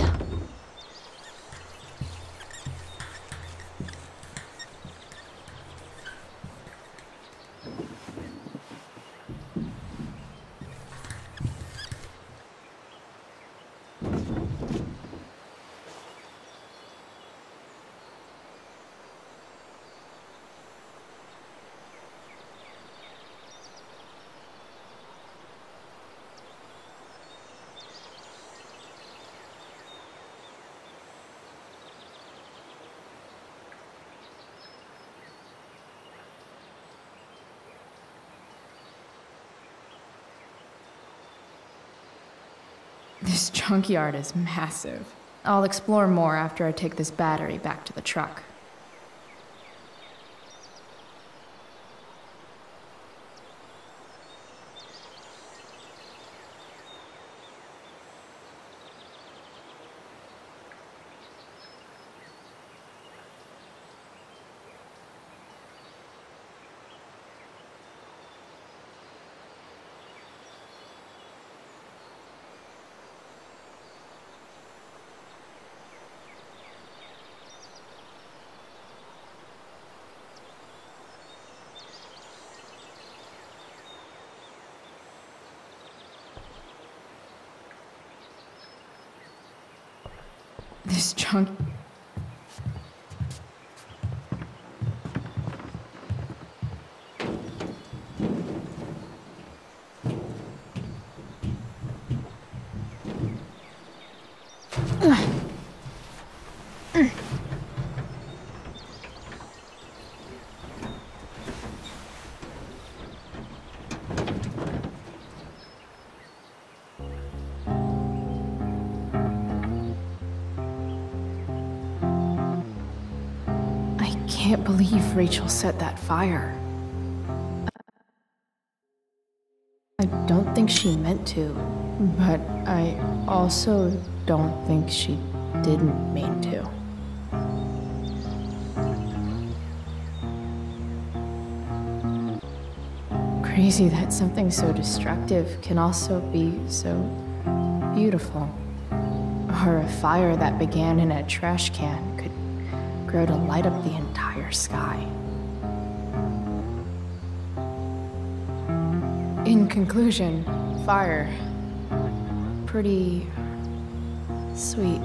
This junkyard is massive. I'll explore more after I take this battery back to the truck. This junk... can't believe Rachel set that fire. I don't think she meant to, but I also don't think she didn't mean to. Crazy that something so destructive can also be so beautiful. Or a fire that began in a trash can could grow to light up the entire sky. In conclusion, fire. Pretty sweet.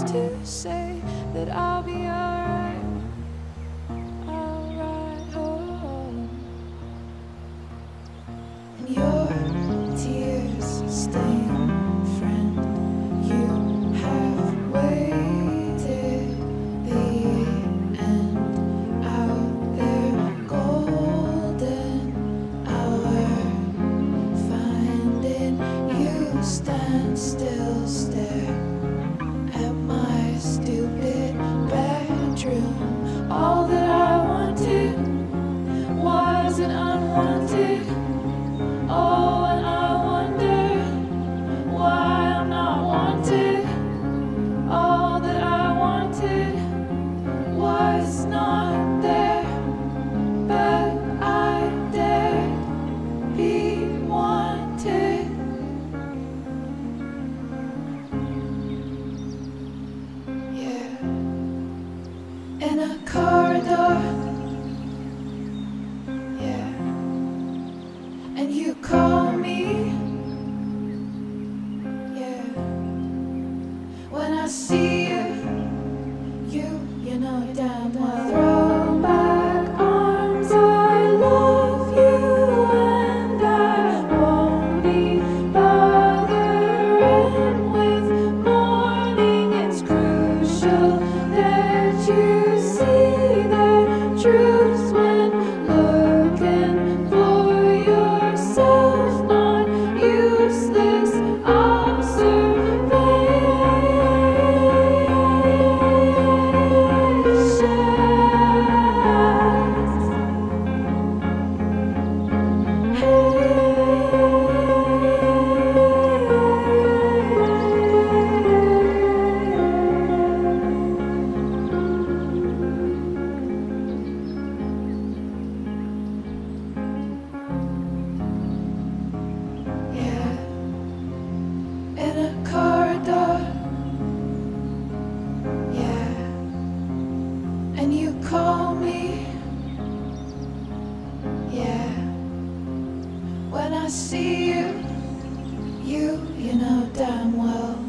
To say that I'll be alright home. And your tears stain, friend. You have waited the end out there, golden hour. Finding you stand still, stare at my stupid bedroom. All that I wanted wasn't unwanted. Oh, and I wonder why I'm not wanted. All that I wanted was not there, but I dare be wanted. In a corridor, yeah, and you call me, yeah. When I see you know damn well. Throw back arms, I love you, and I won't be bothering with mourning. It's crucial that you see the truth when looking for yourself, not useless call me, yeah. When I see you know damn well.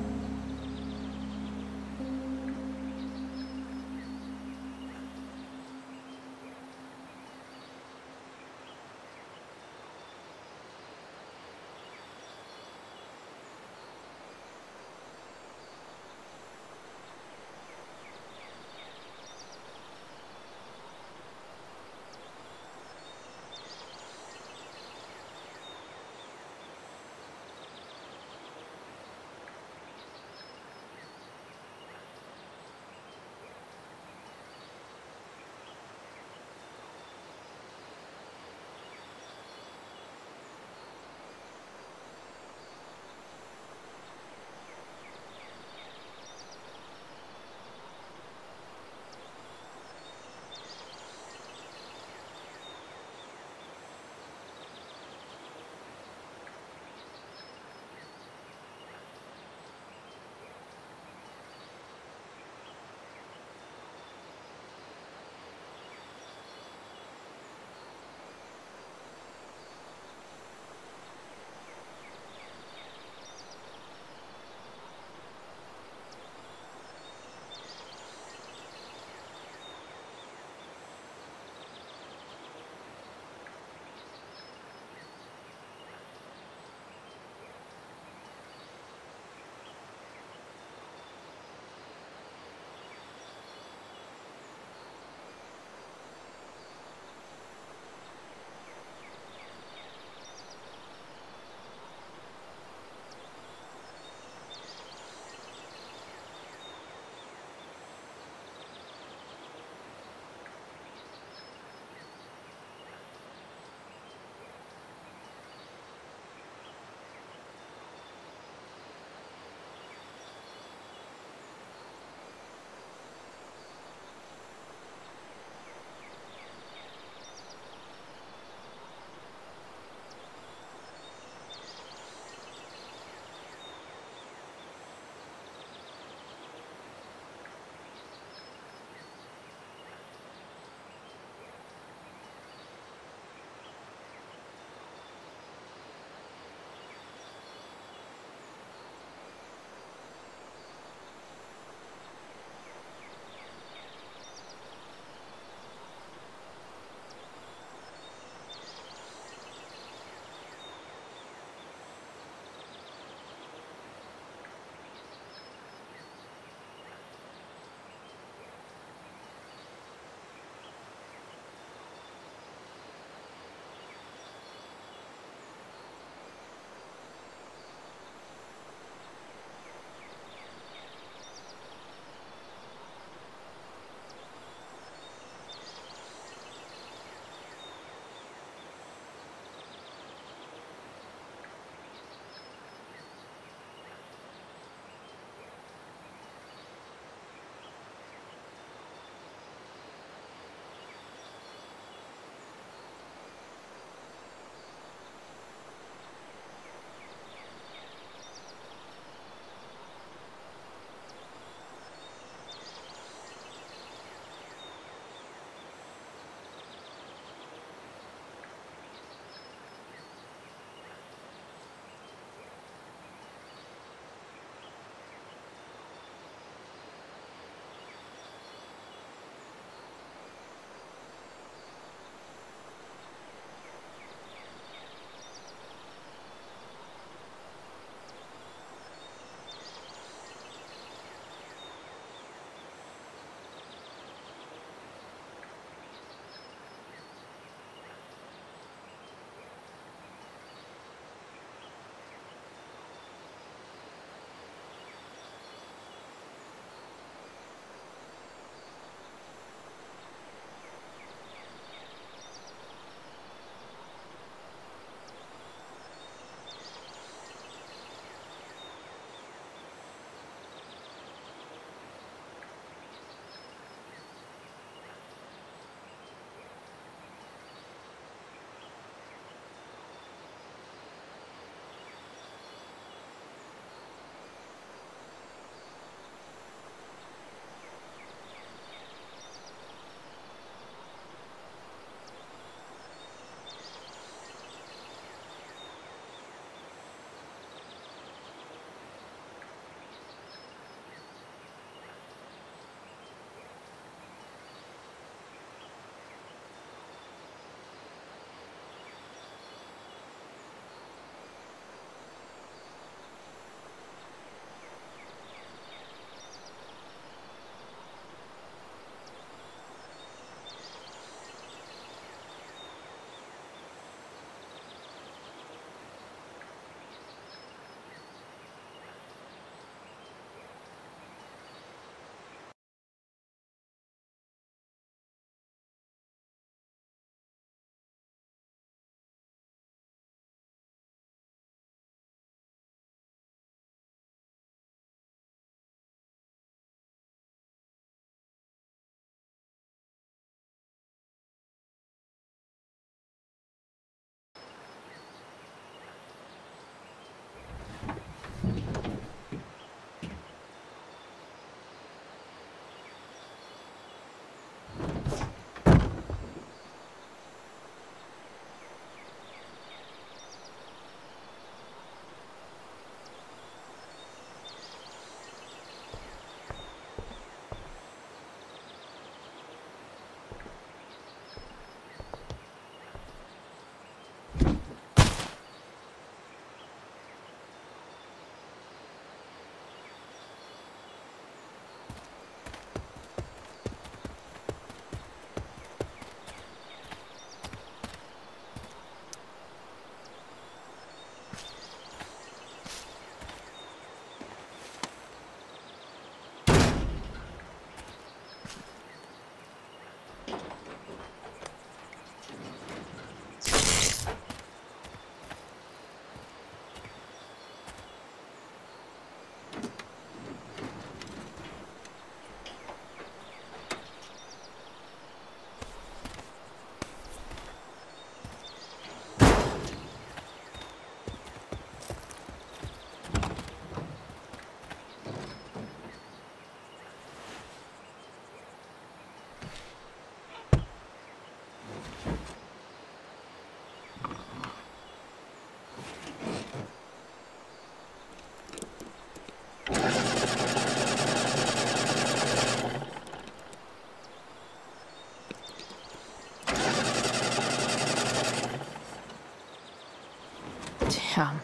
Damn.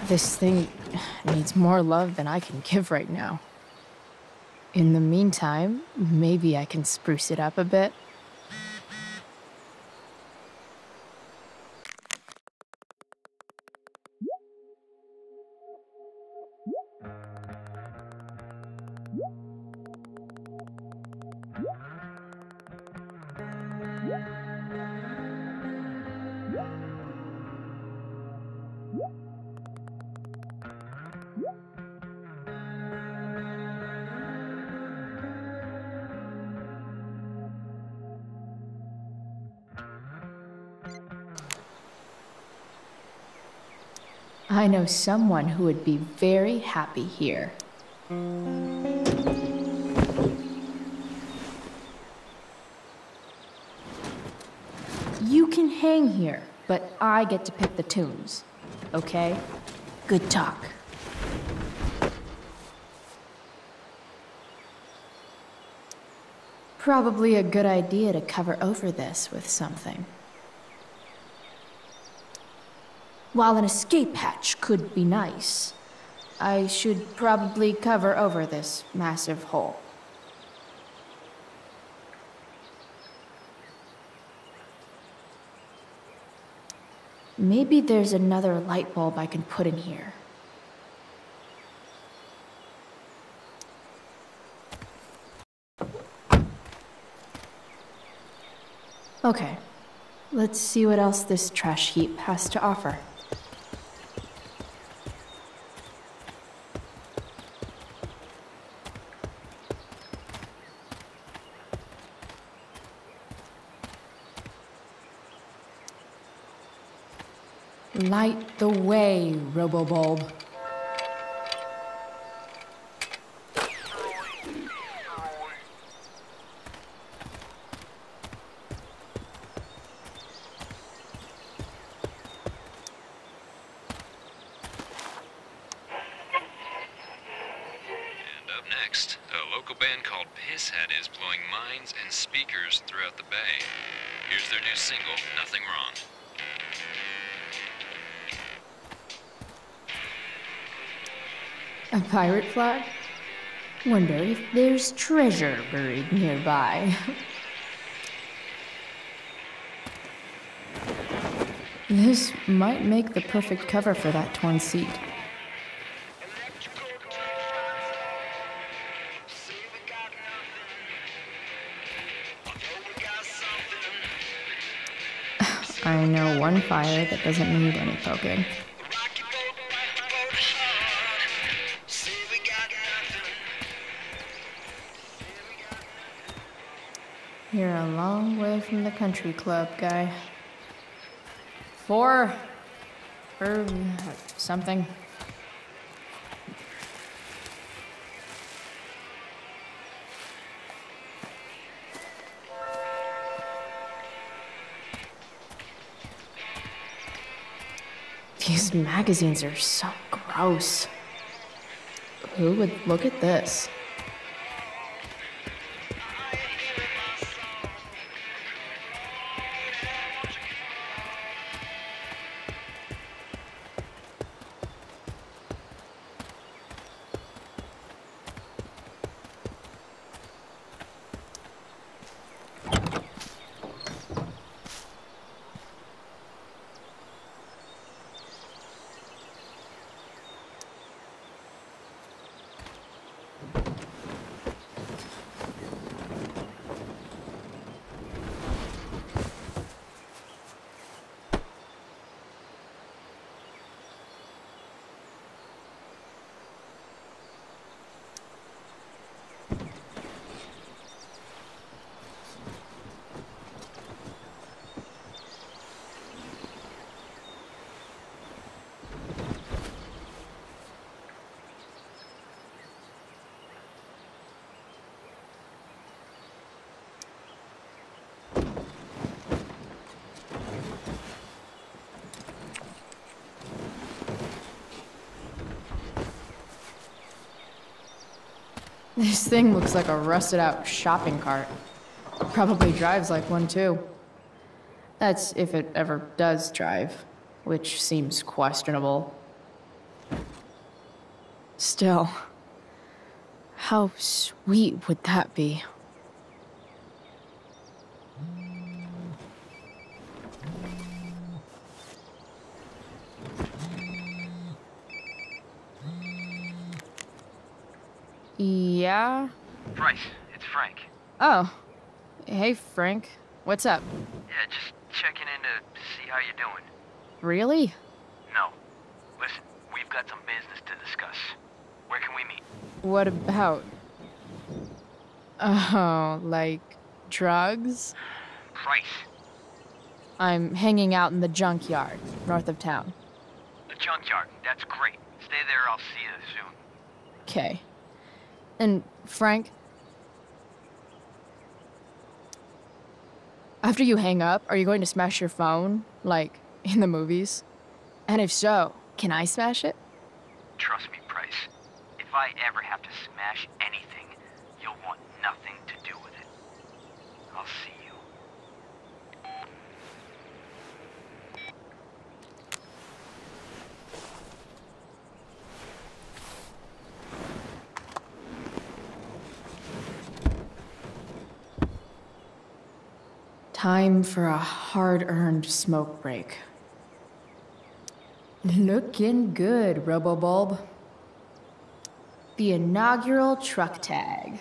This thing needs more love than I can give right now. In the meantime, maybe I can spruce it up a bit. I know someone who would be very happy here. You can hang here, but I get to pick the tunes. Okay? Good talk. Probably a good idea to cover over this with something. While an escape hatch could be nice, I should probably cover over this massive hole. Maybe there's another light bulb I can put in here. Okay, let's see what else this trash heap has to offer. Light the way, Robobulb. Next, a local band called Pisshead is blowing mines and speakers throughout the bay. Here's their new single, Nothing Wrong. A pirate flag? Wonder if there's treasure buried nearby. This might make the perfect cover for that torn seat. I know one fire that doesn't need any poking. You're a long way from the country club, guy. 4 or something. These magazines are so gross. Who would look at this? This thing looks like a rusted out shopping cart. Probably drives like one too. That's if it ever does drive. which seems questionable. Still, how sweet would that be? Yeah? Bryce, it's Frank. Oh. Hey, Frank. What's up? Yeah, just checking in to see how you're doing. Really? No. Listen, we've got some business to discuss. Where can we meet? What about? Oh, like drugs? Bryce. I'm hanging out in the junkyard, north of town. The junkyard. That's great. Stay there, I'll see you soon. Okay. And, Frank? After you hang up, are you going to smash your phone? Like, in the movies? And if so, can I smash it? Trust me, Bryce. If I ever have to smash anything, you'll want nothing to do with it. I'll see you. Time for a hard-earned smoke break. Looking good, Robobulb. The inaugural truck tag.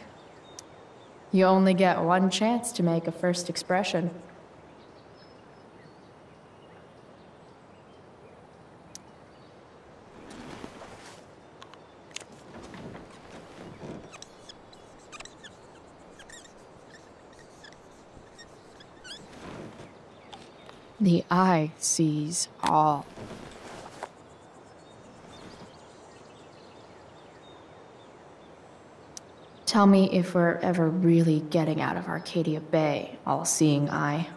You only get one chance to make a first expression. The eye sees all. Tell me if we're ever really getting out of Arcadia Bay, all-seeing eye.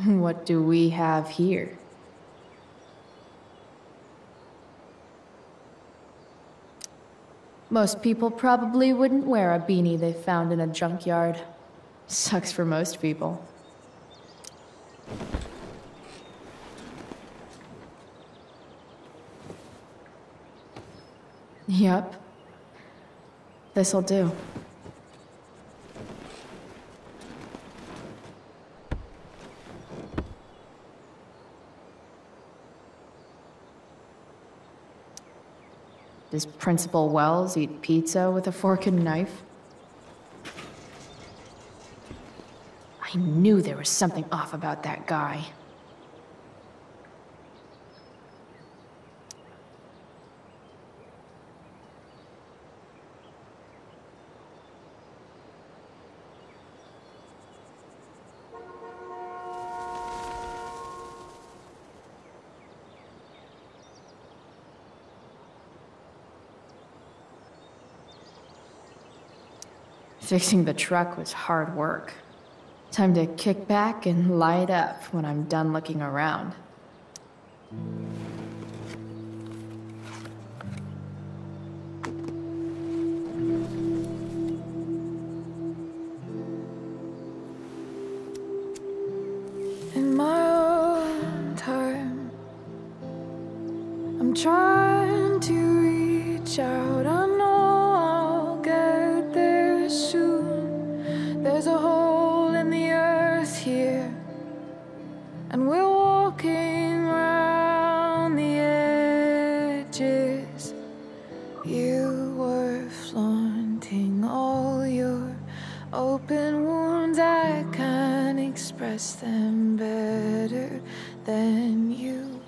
What do we have here? Most people probably wouldn't wear a beanie they found in a junkyard. Sucks for most people. Yep. This'll do. Does Principal Wells eat pizza with a fork and knife? I knew there was something off about that guy. Fixing the truck was hard work. Time to kick back and light up when I'm done looking around. In my own time, I'm trying to reach out. I know I'll get there soon. There's a hole in the earth here, and we're walking around the edges. express them better than you.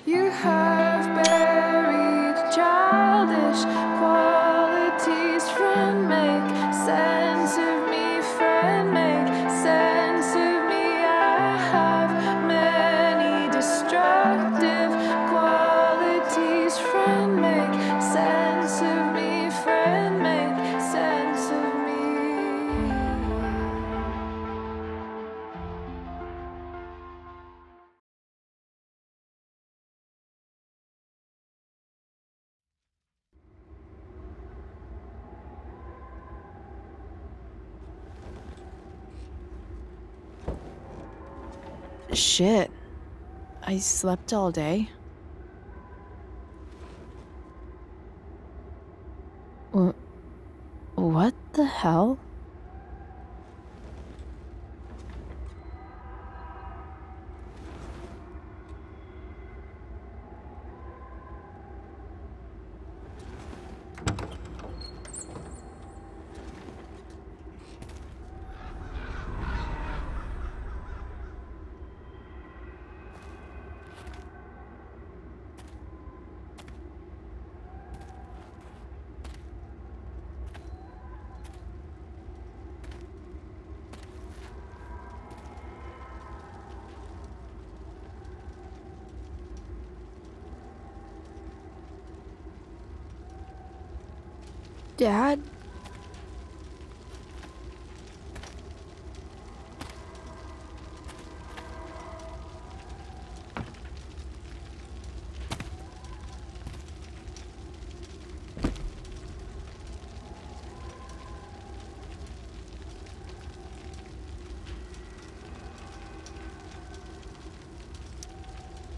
You have buried childish qualities. Friend, make sense of me. Friend, make sense of me. I have many destructive qualities. Friend, make sense of me. Friend, make sense of me. Shit. I slept all day. What the hell? Dad?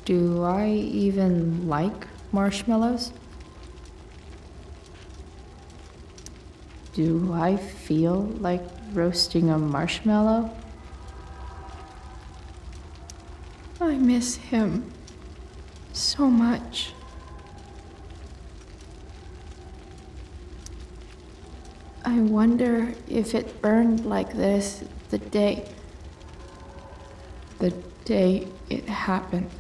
Do I even like marshmallows? Do I feel like roasting a marshmallow? I miss him so much. I wonder if it burned like this the day it happened.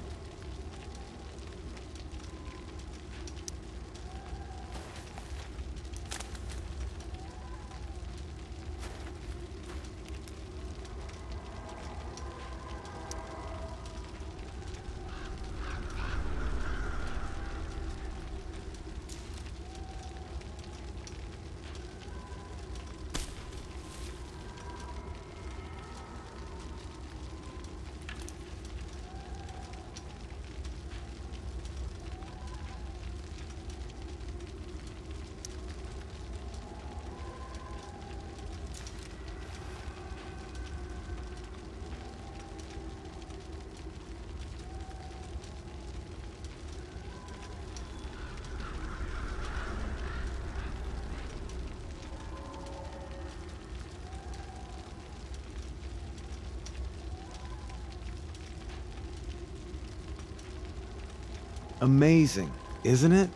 Amazing, isn't it?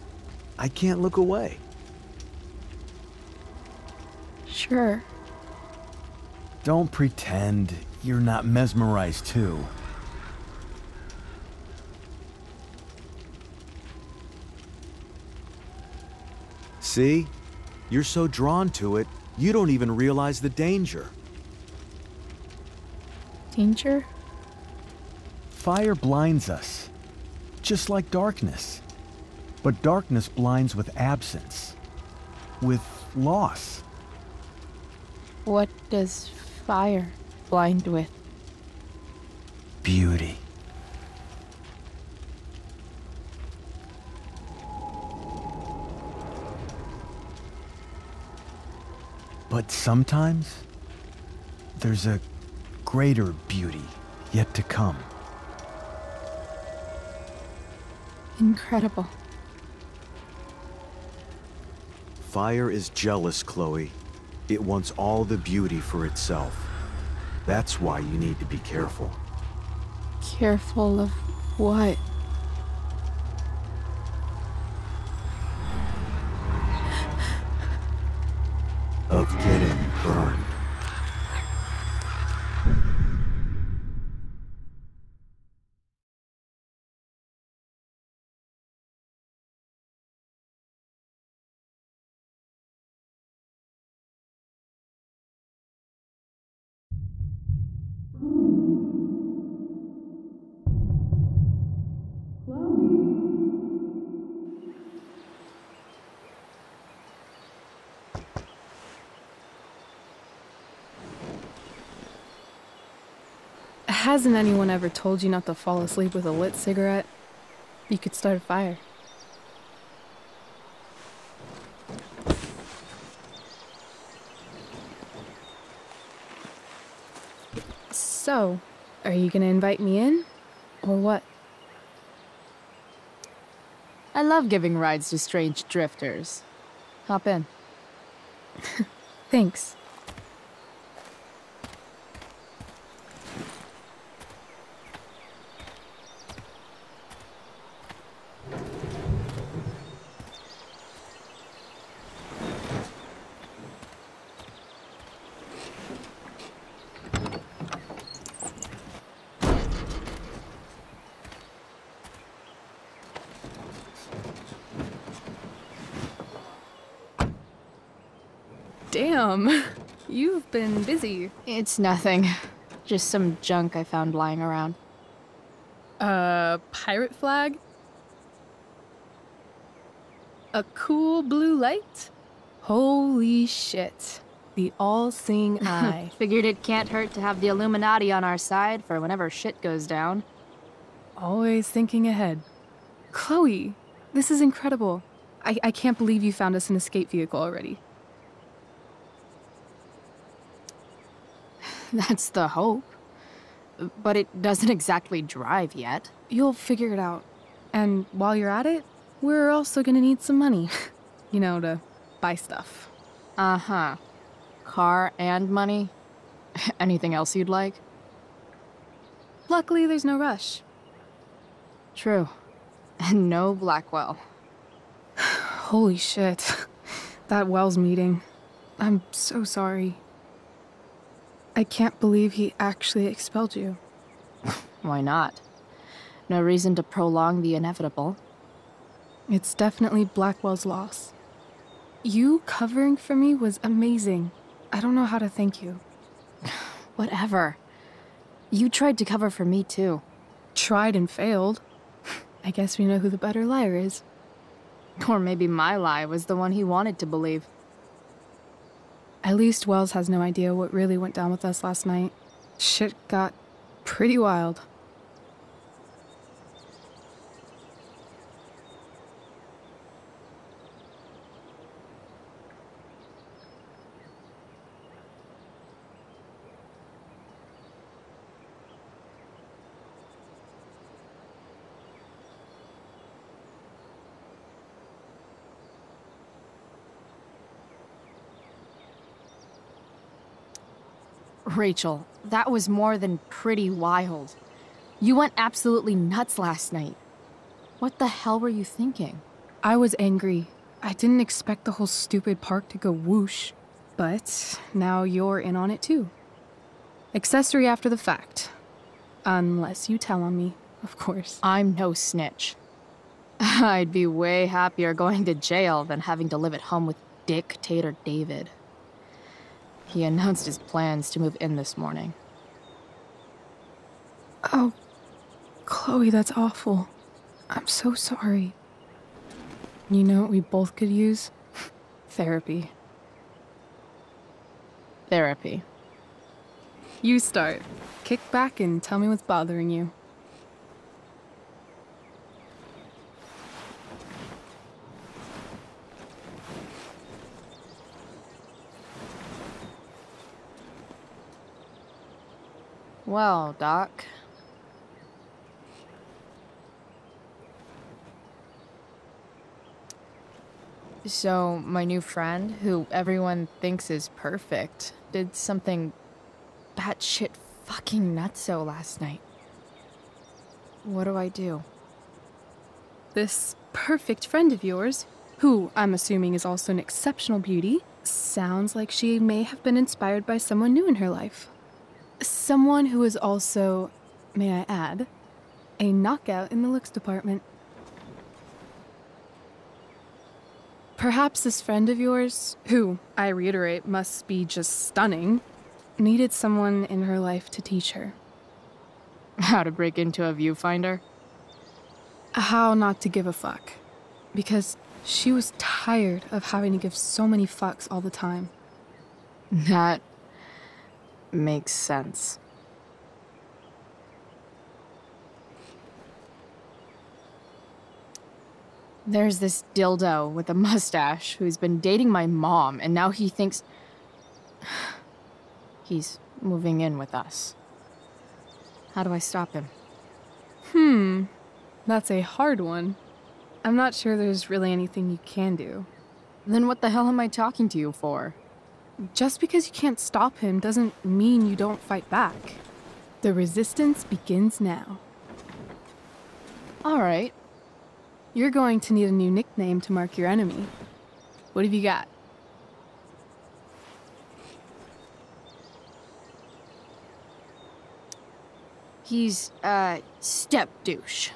I can't look away. Sure. Don't pretend you're not mesmerized too. See? You're so drawn to it, you don't even realize the danger. Danger? Fire blinds us, just like darkness. But darkness blinds with absence, with loss. What does fire blind with? Beauty. But sometimes, there's a greater beauty yet to come. Incredible. Fire is jealous, Chloe. It wants all the beauty for itself. That's why you need to be careful. Careful of what? Of getting burned. Hasn't anyone ever told you not to fall asleep with a lit cigarette? You could start a fire. So, are you gonna invite me in? Or what? I love giving rides to strange drifters. Hop in. Thanks. Damn, you've been busy. It's nothing. Just some junk I found lying around. Pirate flag? A cool blue light? Holy shit. The all-seeing eye. Figured it can't hurt to have the Illuminati on our side for whenever shit goes down. Always thinking ahead. Chloe, this is incredible. I can't believe you found us an escape vehicle already. That's the hope. But it doesn't exactly drive yet. You'll figure it out. And while you're at it, we're also gonna need some money. You know, to buy stuff. Uh-huh. Car and money? Anything else you'd like? Luckily, there's no rush. True. And no Blackwell. Holy shit. That Wells meeting. I'm so sorry. I can't believe he actually expelled you. Why not? No reason to prolong the inevitable. It's definitely Blackwell's loss. You covering for me was amazing. I don't know how to thank you. Whatever. You tried to cover for me too. Tried and failed. I guess we know who the better liar is. Or maybe my lie was the one he wanted to believe. At least Wells has no idea what really went down with us last night. Shit got pretty wild. Rachel, that was more than pretty wild. You went absolutely nuts last night. What the hell were you thinking? I was angry. I didn't expect the whole stupid park to go whoosh. But now you're in on it too. Accessory after the fact. Unless you tell on me, of course. I'm no snitch. I'd be way happier going to jail than having to live at home with Dictator David. He announced his plans to move in this morning. Oh, Chloe, that's awful. I'm so sorry. You know what we both could use? Therapy. Therapy. You start. Kick back and tell me what's bothering you. Well, Doc. So, my new friend, who everyone thinks is perfect, did something batshit fucking nutso last night. What do I do? This perfect friend of yours, who I'm assuming is also an exceptional beauty, sounds like she may have been inspired by someone new in her life. Someone who is also, may I add, a knockout in the looks department. Perhaps this friend of yours, who, I reiterate, must be just stunning, needed someone in her life to teach her. How to break into a viewfinder? How not to give a fuck. Because she was tired of having to give so many fucks all the time. That makes sense. There's this dildo with a mustache who's been dating my mom, and now he thinks he's moving in with us. How do I stop him? That's a hard one. I'm not sure there's really anything you can do. Then what the hell am I talking to you for? Just because you can't stop him doesn't mean you don't fight back. The resistance begins now. All right. You're going to need a new nickname to mark your enemy. What have you got? He's, step douche.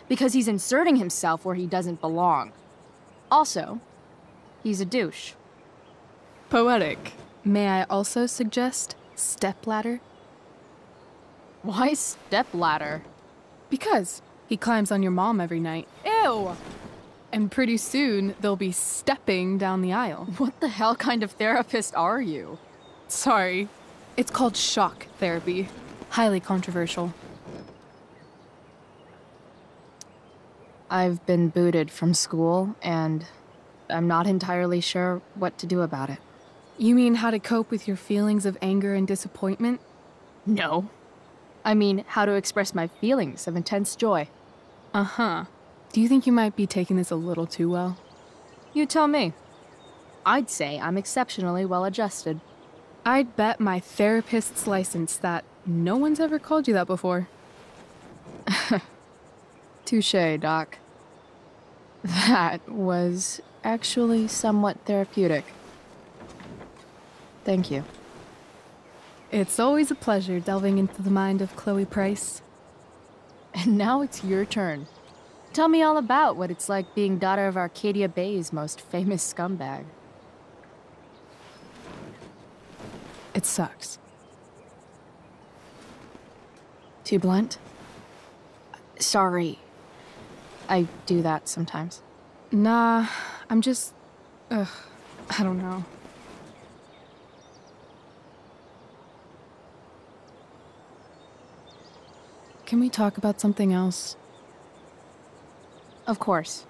Because he's inserting himself where he doesn't belong. Also, he's a douche. Poetic. May I also suggest stepladder? Why stepladder? Because he climbs on your mom every night. Ew! And pretty soon, they'll be stepping down the aisle. What the hell kind of therapist are you? Sorry. It's called shock therapy. Highly controversial. I've been booted from school, and I'm not entirely sure what to do about it. You mean how to cope with your feelings of anger and disappointment? No. I mean, how to express my feelings of intense joy. Uh-huh. Do you think you might be taking this a little too well? You tell me. I'd say I'm exceptionally well adjusted. I'd bet my therapist's license that no one's ever called you that before. Touché, Doc. That was actually somewhat therapeutic. Thank you. It's always a pleasure delving into the mind of Chloe Price. And now it's your turn. Tell me all about what it's like being daughter of Arcadia Bay's most famous scumbag. It sucks. Too blunt? Sorry. I do that sometimes. Nah, I'm just... I don't know. Can we talk about something else? Of course.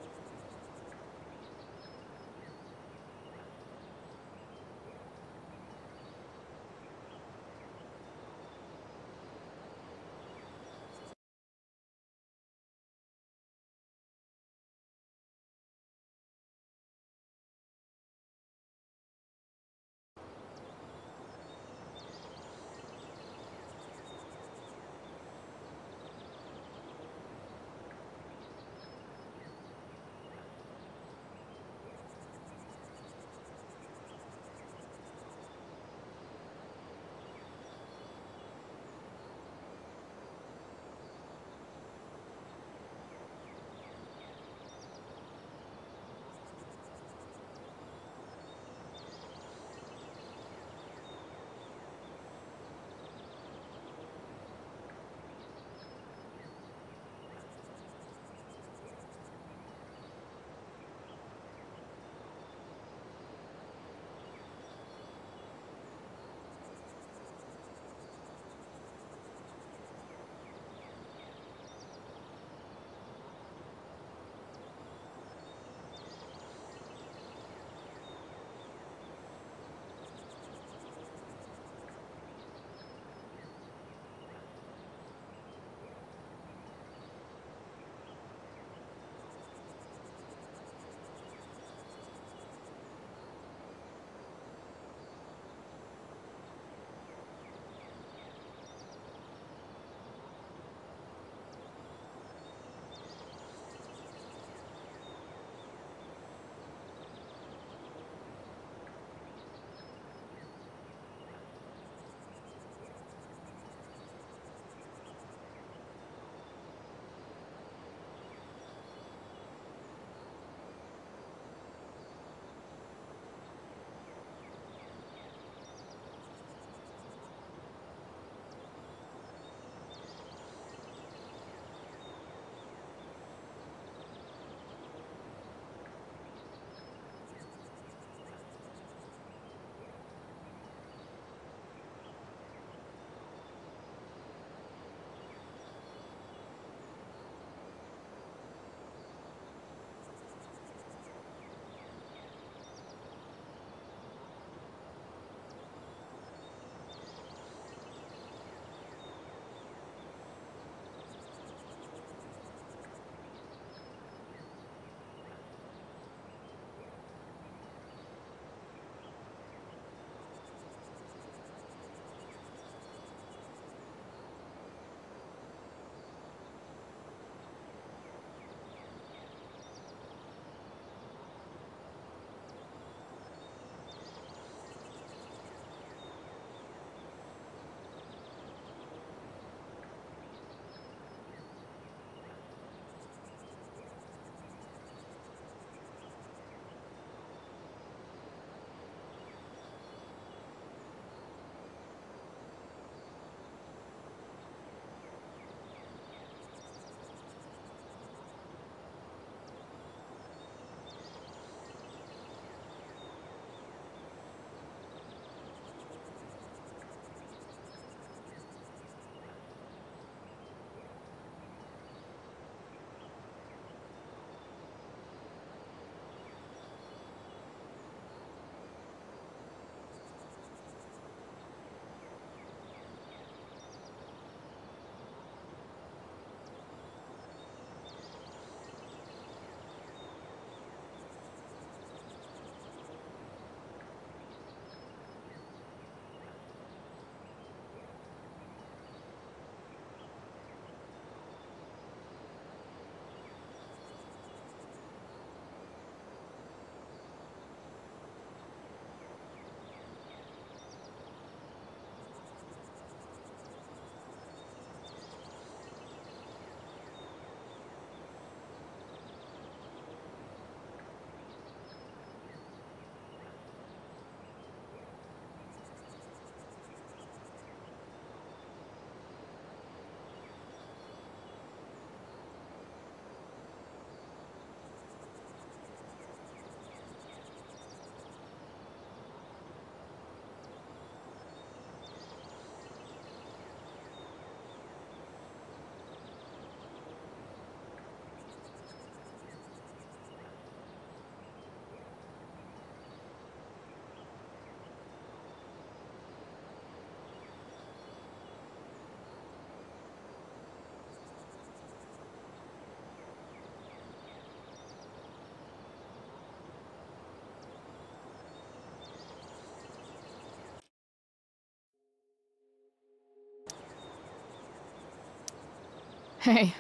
Hey,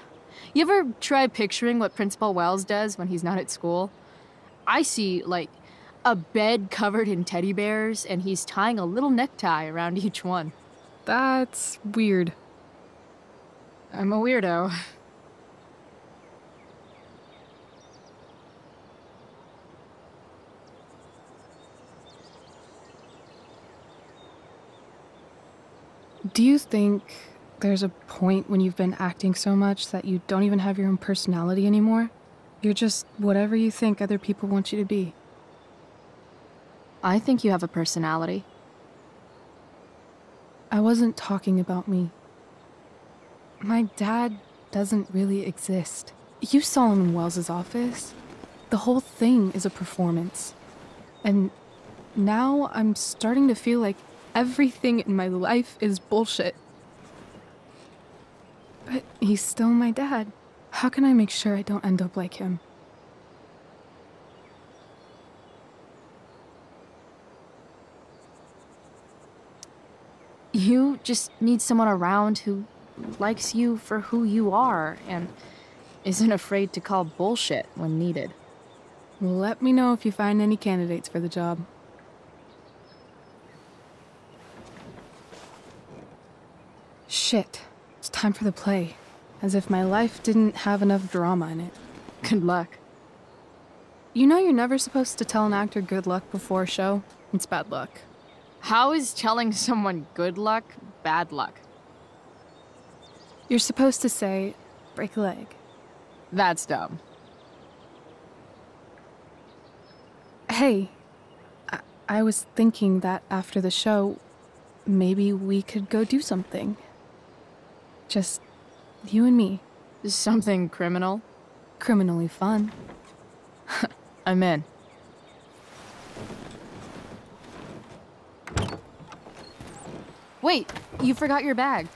you ever try picturing what Principal Wells does when he's not at school? I see, like, a bed covered in teddy bears, and he's tying a little necktie around each one. That's weird. I'm a weirdo. Do you think there's a point when you've been acting so much that you don't even have your own personality anymore? You're just whatever you think other people want you to be. I think you have a personality. I wasn't talking about me. My dad doesn't really exist. You saw him in Wells's office. The whole thing is a performance. And now I'm starting to feel like everything in my life is bullshit. But he's still my dad. How can I make sure I don't end up like him? You just need someone around who likes you for who you are and isn't afraid to call bullshit when needed. Let me know if you find any candidates for the job. Shit. It's time for the play. As if my life didn't have enough drama in it. Good luck. You know you're never supposed to tell an actor good luck before a show? It's bad luck. How is telling someone good luck bad luck? You're supposed to say, break a leg. That's dumb. Hey, I was thinking that after the show, maybe we could go do something. Just you and me. Something criminal? Criminally fun. I'm in. Wait, you forgot your bag.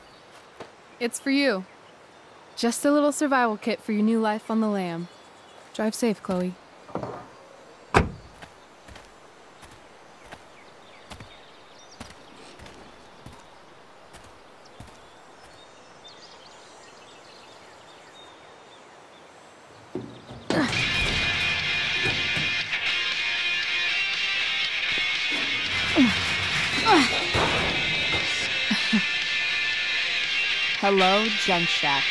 It's for you. Just a little survival kit for your new life on the lam. Drive safe, Chloe. Hello, Junk Shack.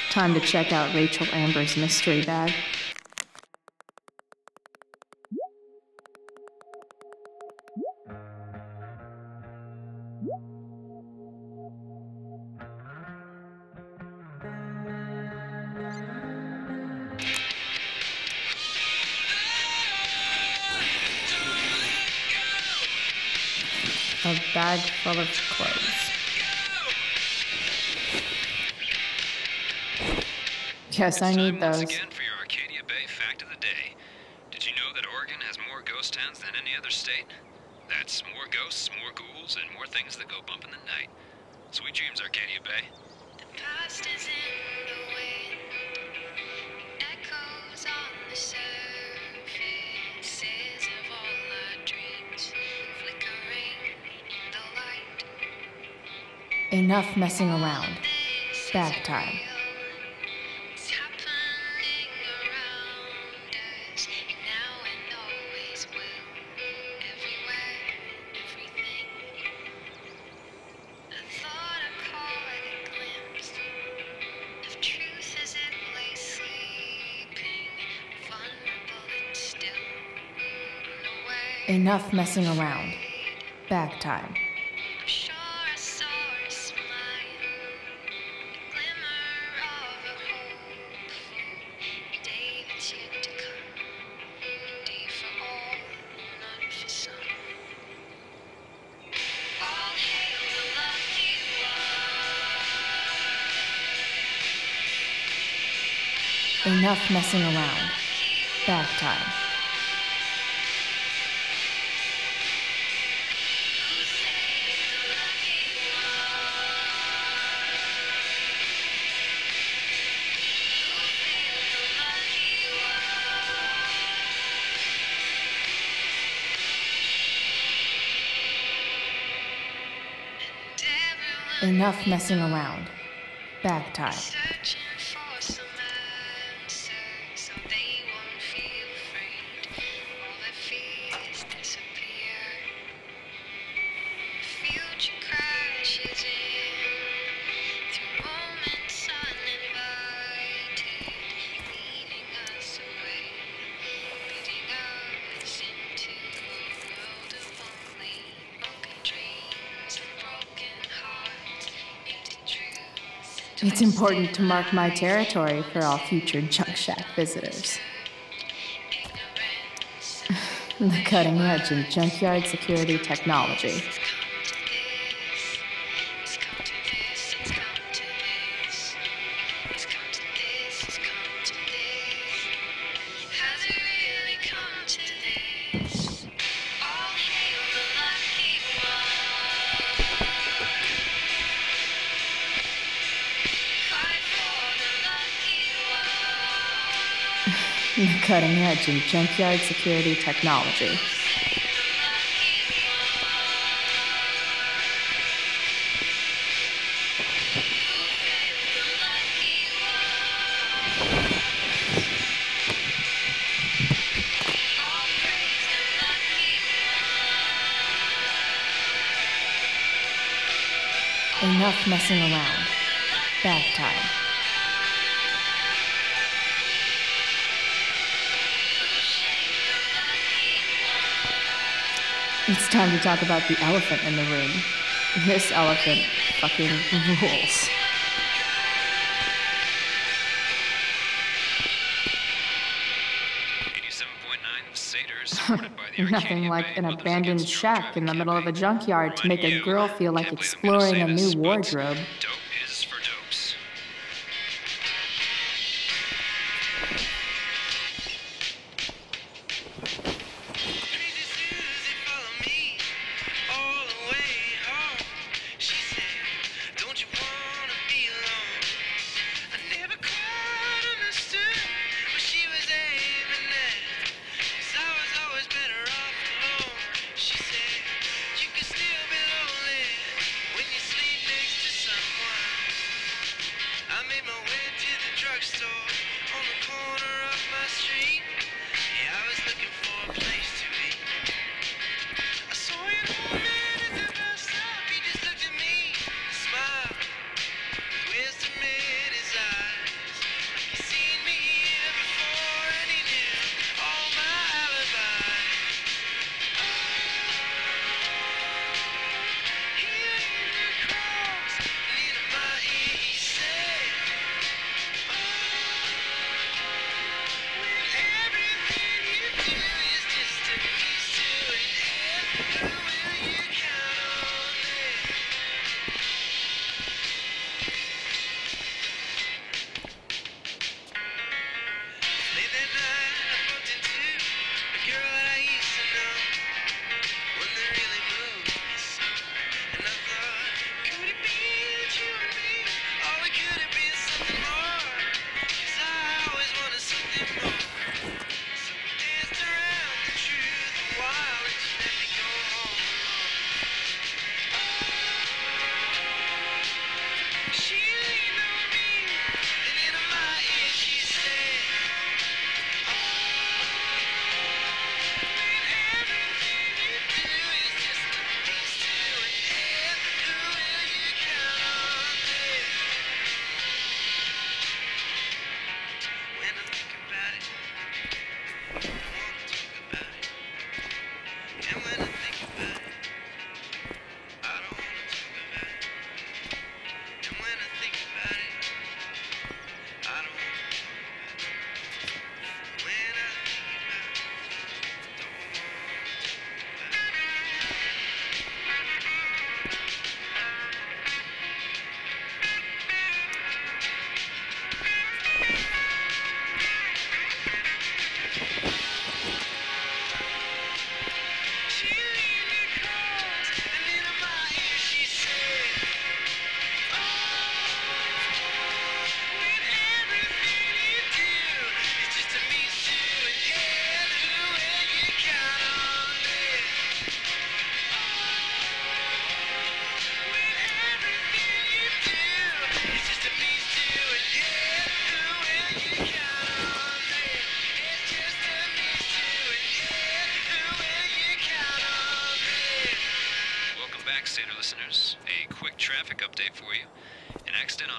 Time to check out Rachel Amber's mystery bag. A bag full of clothes. Yes, I need those. Once again for your Arcadia Bay fact of the day. Did you know that Oregon has more ghost towns than any other state? That's more ghosts, more ghouls, and more things that go bump in the night. Sweet dreams, Arcadia Bay. The past is in the wind, echoes on the surfaces of all our dreams, flickering in the light. Enough messing around. Bag time. It's happening around us, now and always will, everywhere and everything. I thought I caught a glimpse of truth as it lay sleeping, vulnerable and still, unaware. Enough messing around. Bag time. I'm sure I saw her smile, a glimmer of a hopeful day that's yet to come, a day for all, none for some. All hail the lucky one. Enough messing around. Bag time. Enough messing around. Bag time. Searching for some answers so they won't feel afraid. All their fears disappear. Future crashes in through moments uninvited, leading us away, leading us into a world of only broken dreams and broken hearts, empty truths and It's important to mark my territory for all future junk shack visitors. The cutting edge in junkyard security technology. Has it really come to this? All hail the lucky one. Fight for the lucky one. The cutting edge in junkyard security technology. Enough messing around. Bag time. It's time to talk about the elephant in the room. This elephant fucking rules. Nothing like an abandoned shack in the middle of a junkyard to make a girl feel like exploring a new wardrobe.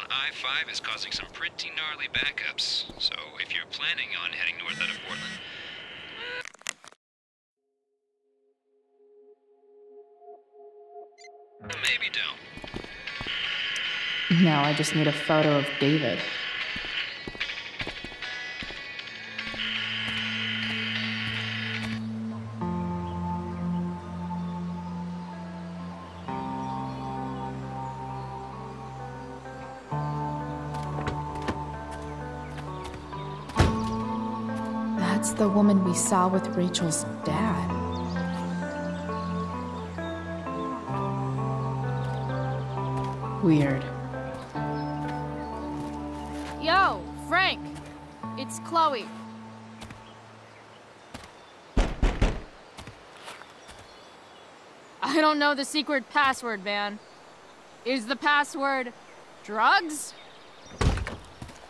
on I-5 is causing some pretty gnarly backups, so if you're planning on heading north out of Portland... maybe don't. Now I just need a photo of David. That's the woman we saw with Rachel's dad. Weird. Yo, Frank! It's Chloe. I don't know the secret password, man. Is the password drugs?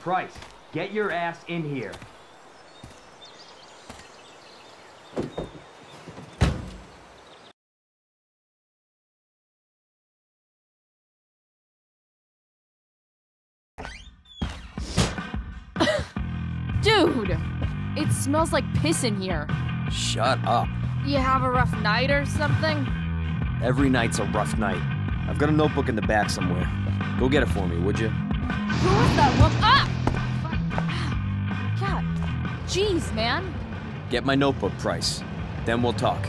Price, get your ass in here. Dude! It smells like piss in here. Shut up. You have a rough night or something? Every night's a rough night. I've got a notebook in the back somewhere. Go get it for me, would you? Who was that woman? Ah! God. Jeez, man. Get my notebook, Price. Then we'll talk.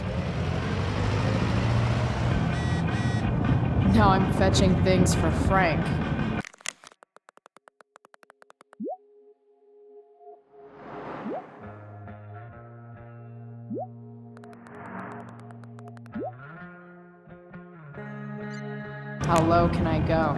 Now I'm fetching things for Frank. How low can I go?